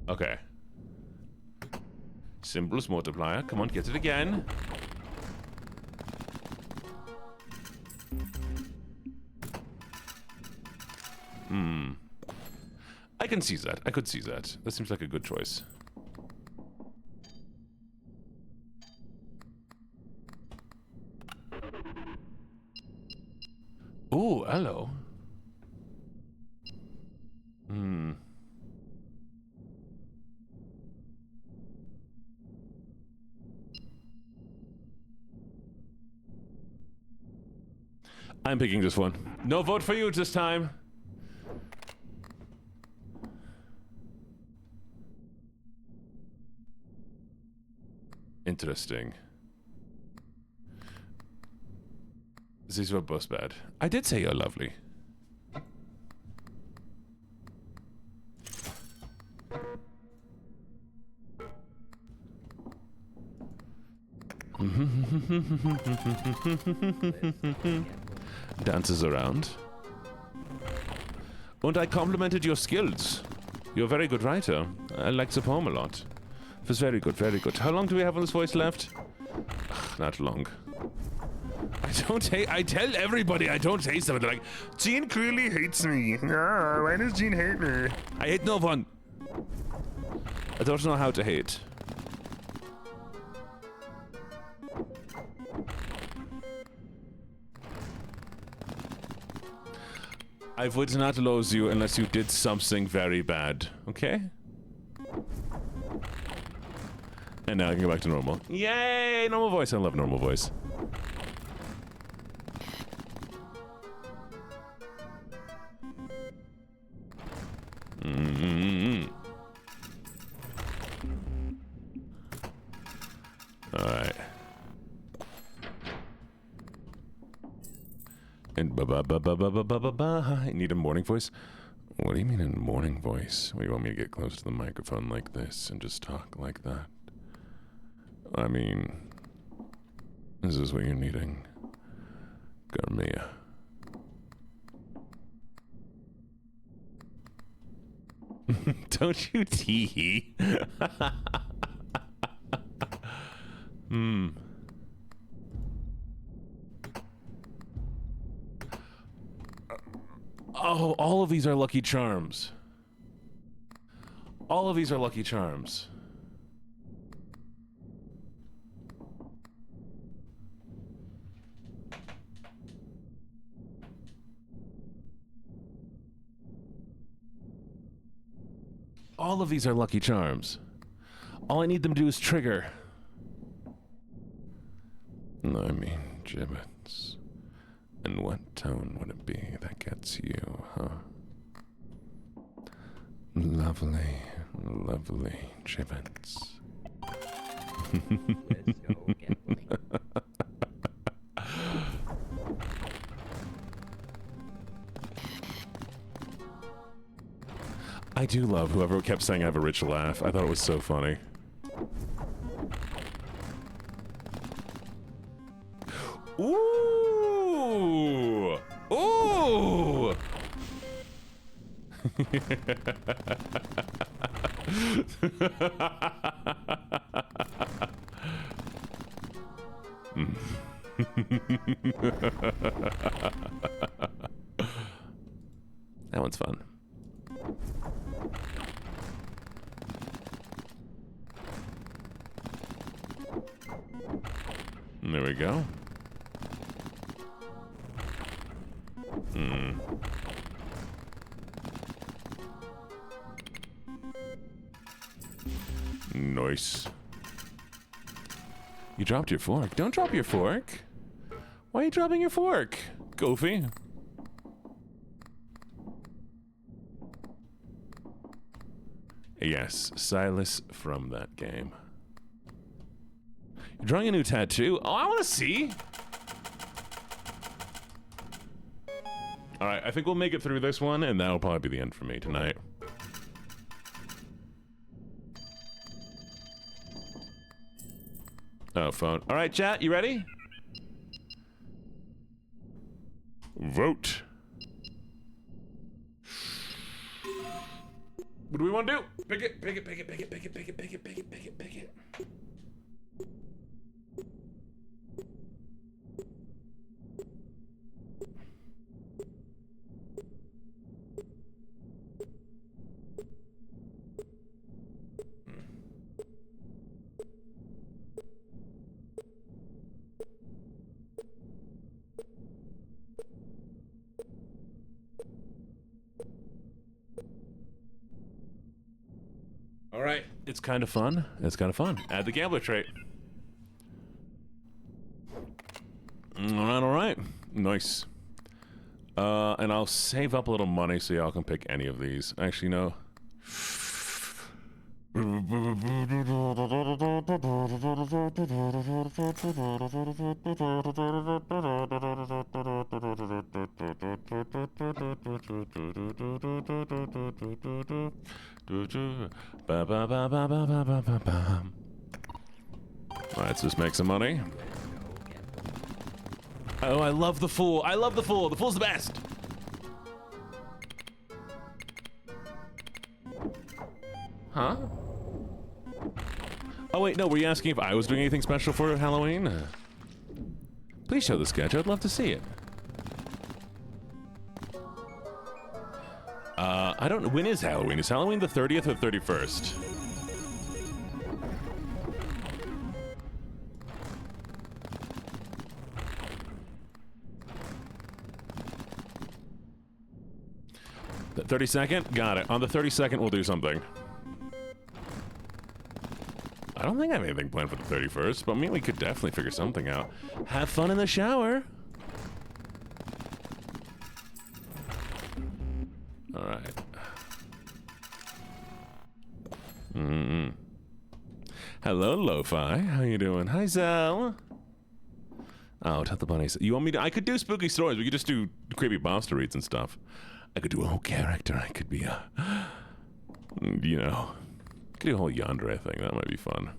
Okay. Symbols multiplier. Come on, get it again. I can see that. I could see that. That seems like a good choice. Ooh, hello. I'm picking this one. No vote for you this time. Interesting. These were both bad. I did say you're lovely. Dances around. And I complimented your skills. You're a very good writer. I liked the poem a lot. It was very good, very good. How long do we have on this voice left? Ugh, not long. I don't hate. I tell everybody I don't hate someone. They're like, Gene clearly hates me. Oh, why does Gene hate me? I hate no one. I don't know how to hate. I would not lose you unless you did something very bad. Okay? And now I can go back to normal. Yay! Normal voice. I love normal voice. Alright. And I need a morning voice? What do you mean in morning voice? What, do you want me to get close to the microphone like this and just talk like that? I mean, this is what you're needing. Garmia. Don't you tee? Oh, all of these are Lucky Charms. All of these are Lucky Charms. All of these are Lucky Charms. All I need them to do is trigger. I mean, gibbets. And what tone would it be that gets you, huh? Lovely, lovely gibbets. Let's go get licked. I do love whoever kept saying I have a rich laugh. I thought it was so funny. Ooh! Ooh! That one's fun. There we go. Nice. You dropped your fork. Don't drop your fork. Why are you dropping your fork, Goofy? Yes, Silas from that game. You're drawing a new tattoo? Oh, I want to see. All right, I think we'll make it through this one, and that'll probably be the end for me tonight. Oh, phone. All right, chat, you ready? Vote. What do we want to do? Pick it, pick it, pick it, pick it, pick it, pick it, pick it, pick it, pick it, pick it. All right, it's kind of fun. It's kind of fun. Add the gambler trait. All right. Nice. And I'll save up a little money so y'all can pick any of these. Actually, no. Let's just make some money. Oh, I love the Fool. I love the Fool. The Fool's the best. Huh? Oh, wait, no. Were you asking if I was doing anything special for Halloween? Please show the sketch. I'd love to see it. I don't know. When is Halloween? Is Halloween the 30th or 31st? The 32nd? Got it. On the 32nd, we'll do something. I don't think I have anything planned for the 31st, but I mean, we could definitely figure something out. Have fun in the shower. All right. Hello, Lo-Fi. How you doing? Hi, Zell. Oh, tell the bunnies. You want me to? I could do spooky stories. We could just do creepy monster reads and stuff. I could do a whole character. I could be a, you know, could do a whole yandere thing. That might be fun.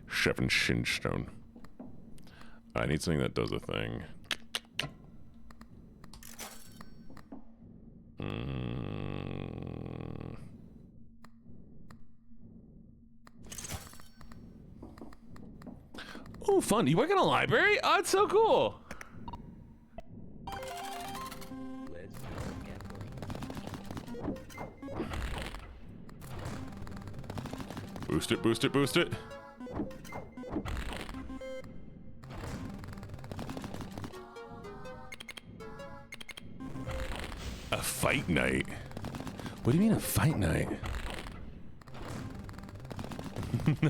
Chef and Shinstone. I need something that does a thing. Oh, fun. You work in a library? Oh, it's so cool. Boost it, boost it, boost it. A fight night? What do you mean a fight night?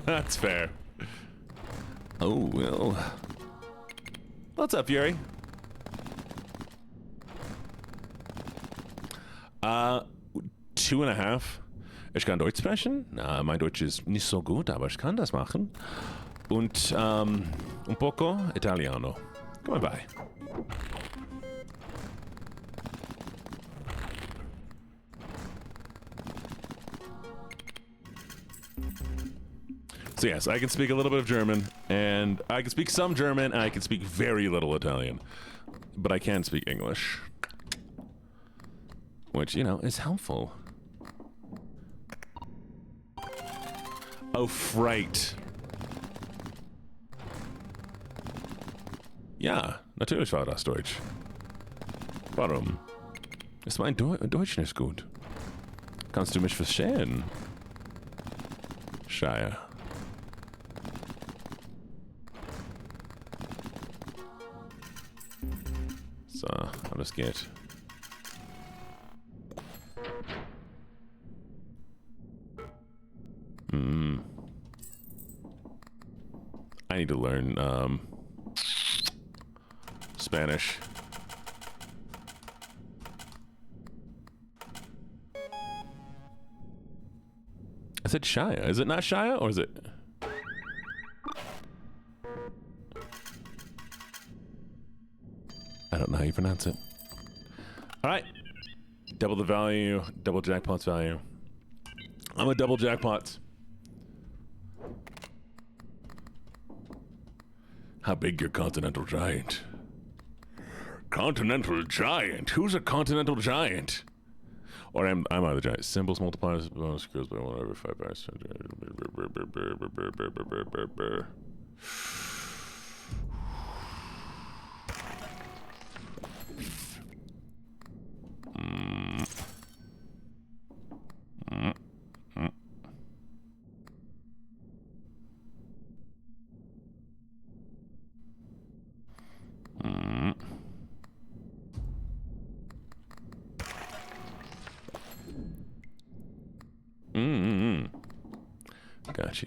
That's fair. Oh, well. What's up, Fury? 2.5. Ich kann Deutsch sprechen. Mein Deutsch ist nicht so gut, aber ich kann das machen. Und un poco italiano. Come on by. So yes, I can speak a little bit of German, and I can speak some German, and I can speak very little Italian. But I can speak English. Which, you know, is helpful. Oh, Fright. Ja, natürlich war das Deutsch. Warum? Ist mein Deutsch nicht gut? Kannst du mich verstehen? Shire. So, alles geht. I need to learn Spanish. I said Shia. Is it not Shia, or is it? I don't know how you pronounce it. All right. Double the value, double jackpot's value. I'm a double jackpot. How big your continental giant? Continental giant? Who's a continental giant? Or am I the giant? Symbols, multipliers, bonus goes by 1 over 5 hours.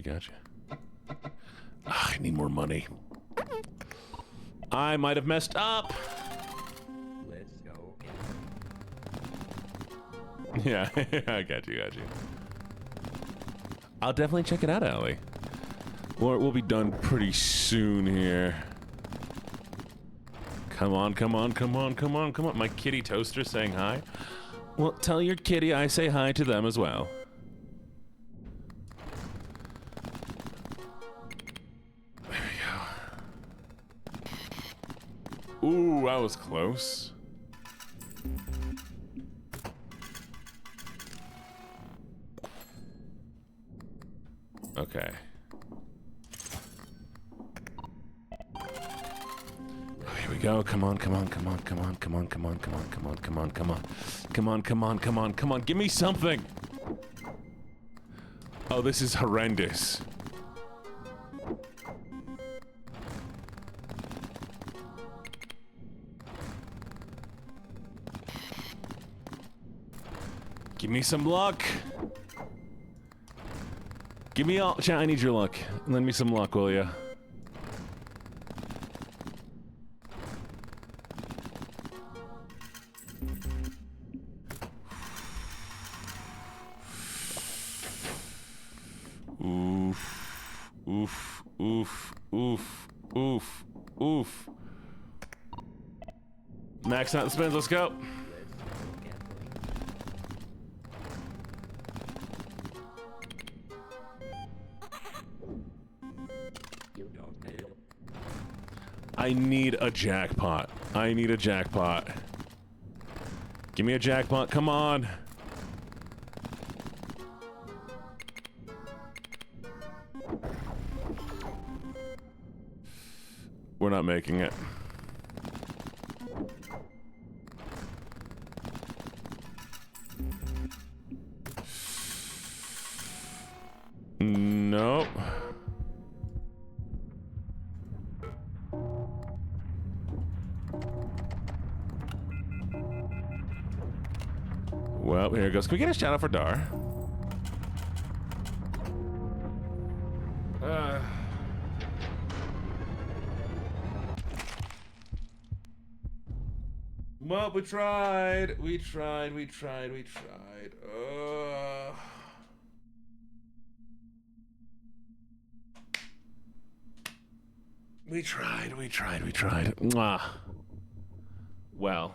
Gotcha. I need more money. I might have messed up. Let's go. Yeah, I got you. I'll definitely check it out, Allie. We'll be done pretty soon here. Come on. My kitty toaster saying hi. Well, tell your kitty I say hi to them as well. There we go. Ooh, that was close. Okay. Here we go. Come on. Give me something. Oh, this is horrendous. Give me some luck. Give me all. Chat, I need your luck. Lend me some luck, will ya? Oof. Max out the spins, let's go. I need a jackpot. Give me a jackpot, come on. We're not making it. Nope. Well, here it goes. Can we get a shout out for Dar? Well, we tried. We tried. Mwah. Well.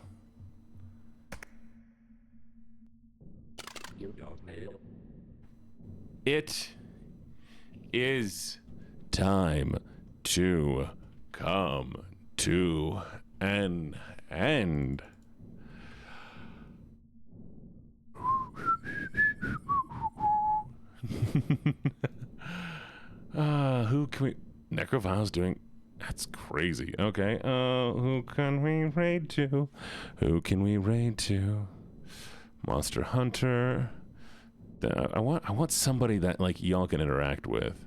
It is time to come to an end. Who can we... Necrophile's doing... That's crazy. Okay. Who can we raid to? Monster Hunter. I want somebody that like y'all can interact with.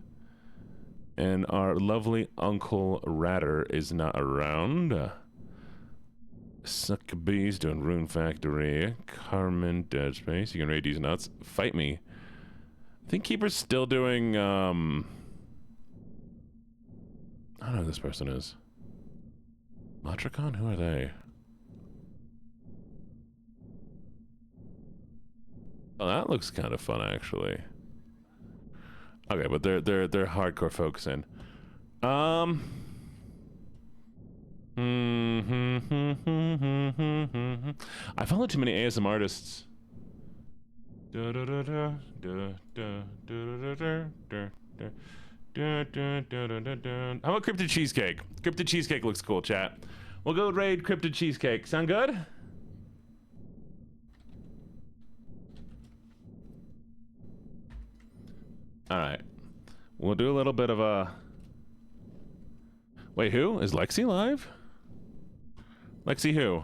And our lovely Uncle Ratter is not around. Suckabee's doing Rune Factory. Carmen Dead Space. You can raid these nuts. Fight me. I think Keeper's still doing I don't know who this person is. Matricon? Who are they? Oh, that looks kind of fun, actually. Okay, but they're hardcore folks in. I follow too many ASM artists. How about Cryptid Cheesecake? Cryptid Cheesecake looks cool, chat. We'll go raid Cryptid Cheesecake. Sound good? Alright. We'll do a little bit of a... Wait, who? Is Lexi live? Lexi who?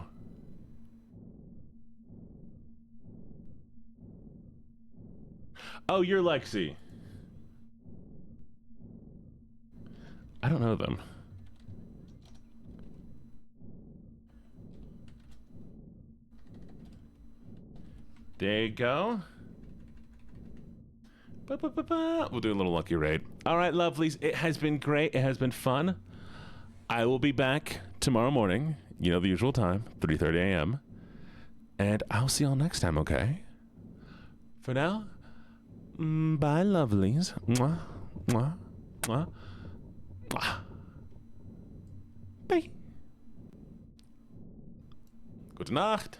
Oh, you're Lexi. I don't know them. There you go. We'll do a little lucky raid. All right, lovelies. It has been great. It has been fun. I will be back tomorrow morning. You know the usual time, 3:30 a.m. And I'll see y'all next time, okay? For now, bye, lovelies. Mwah, mwah, mwah, mwah. Bye. Gute Nacht.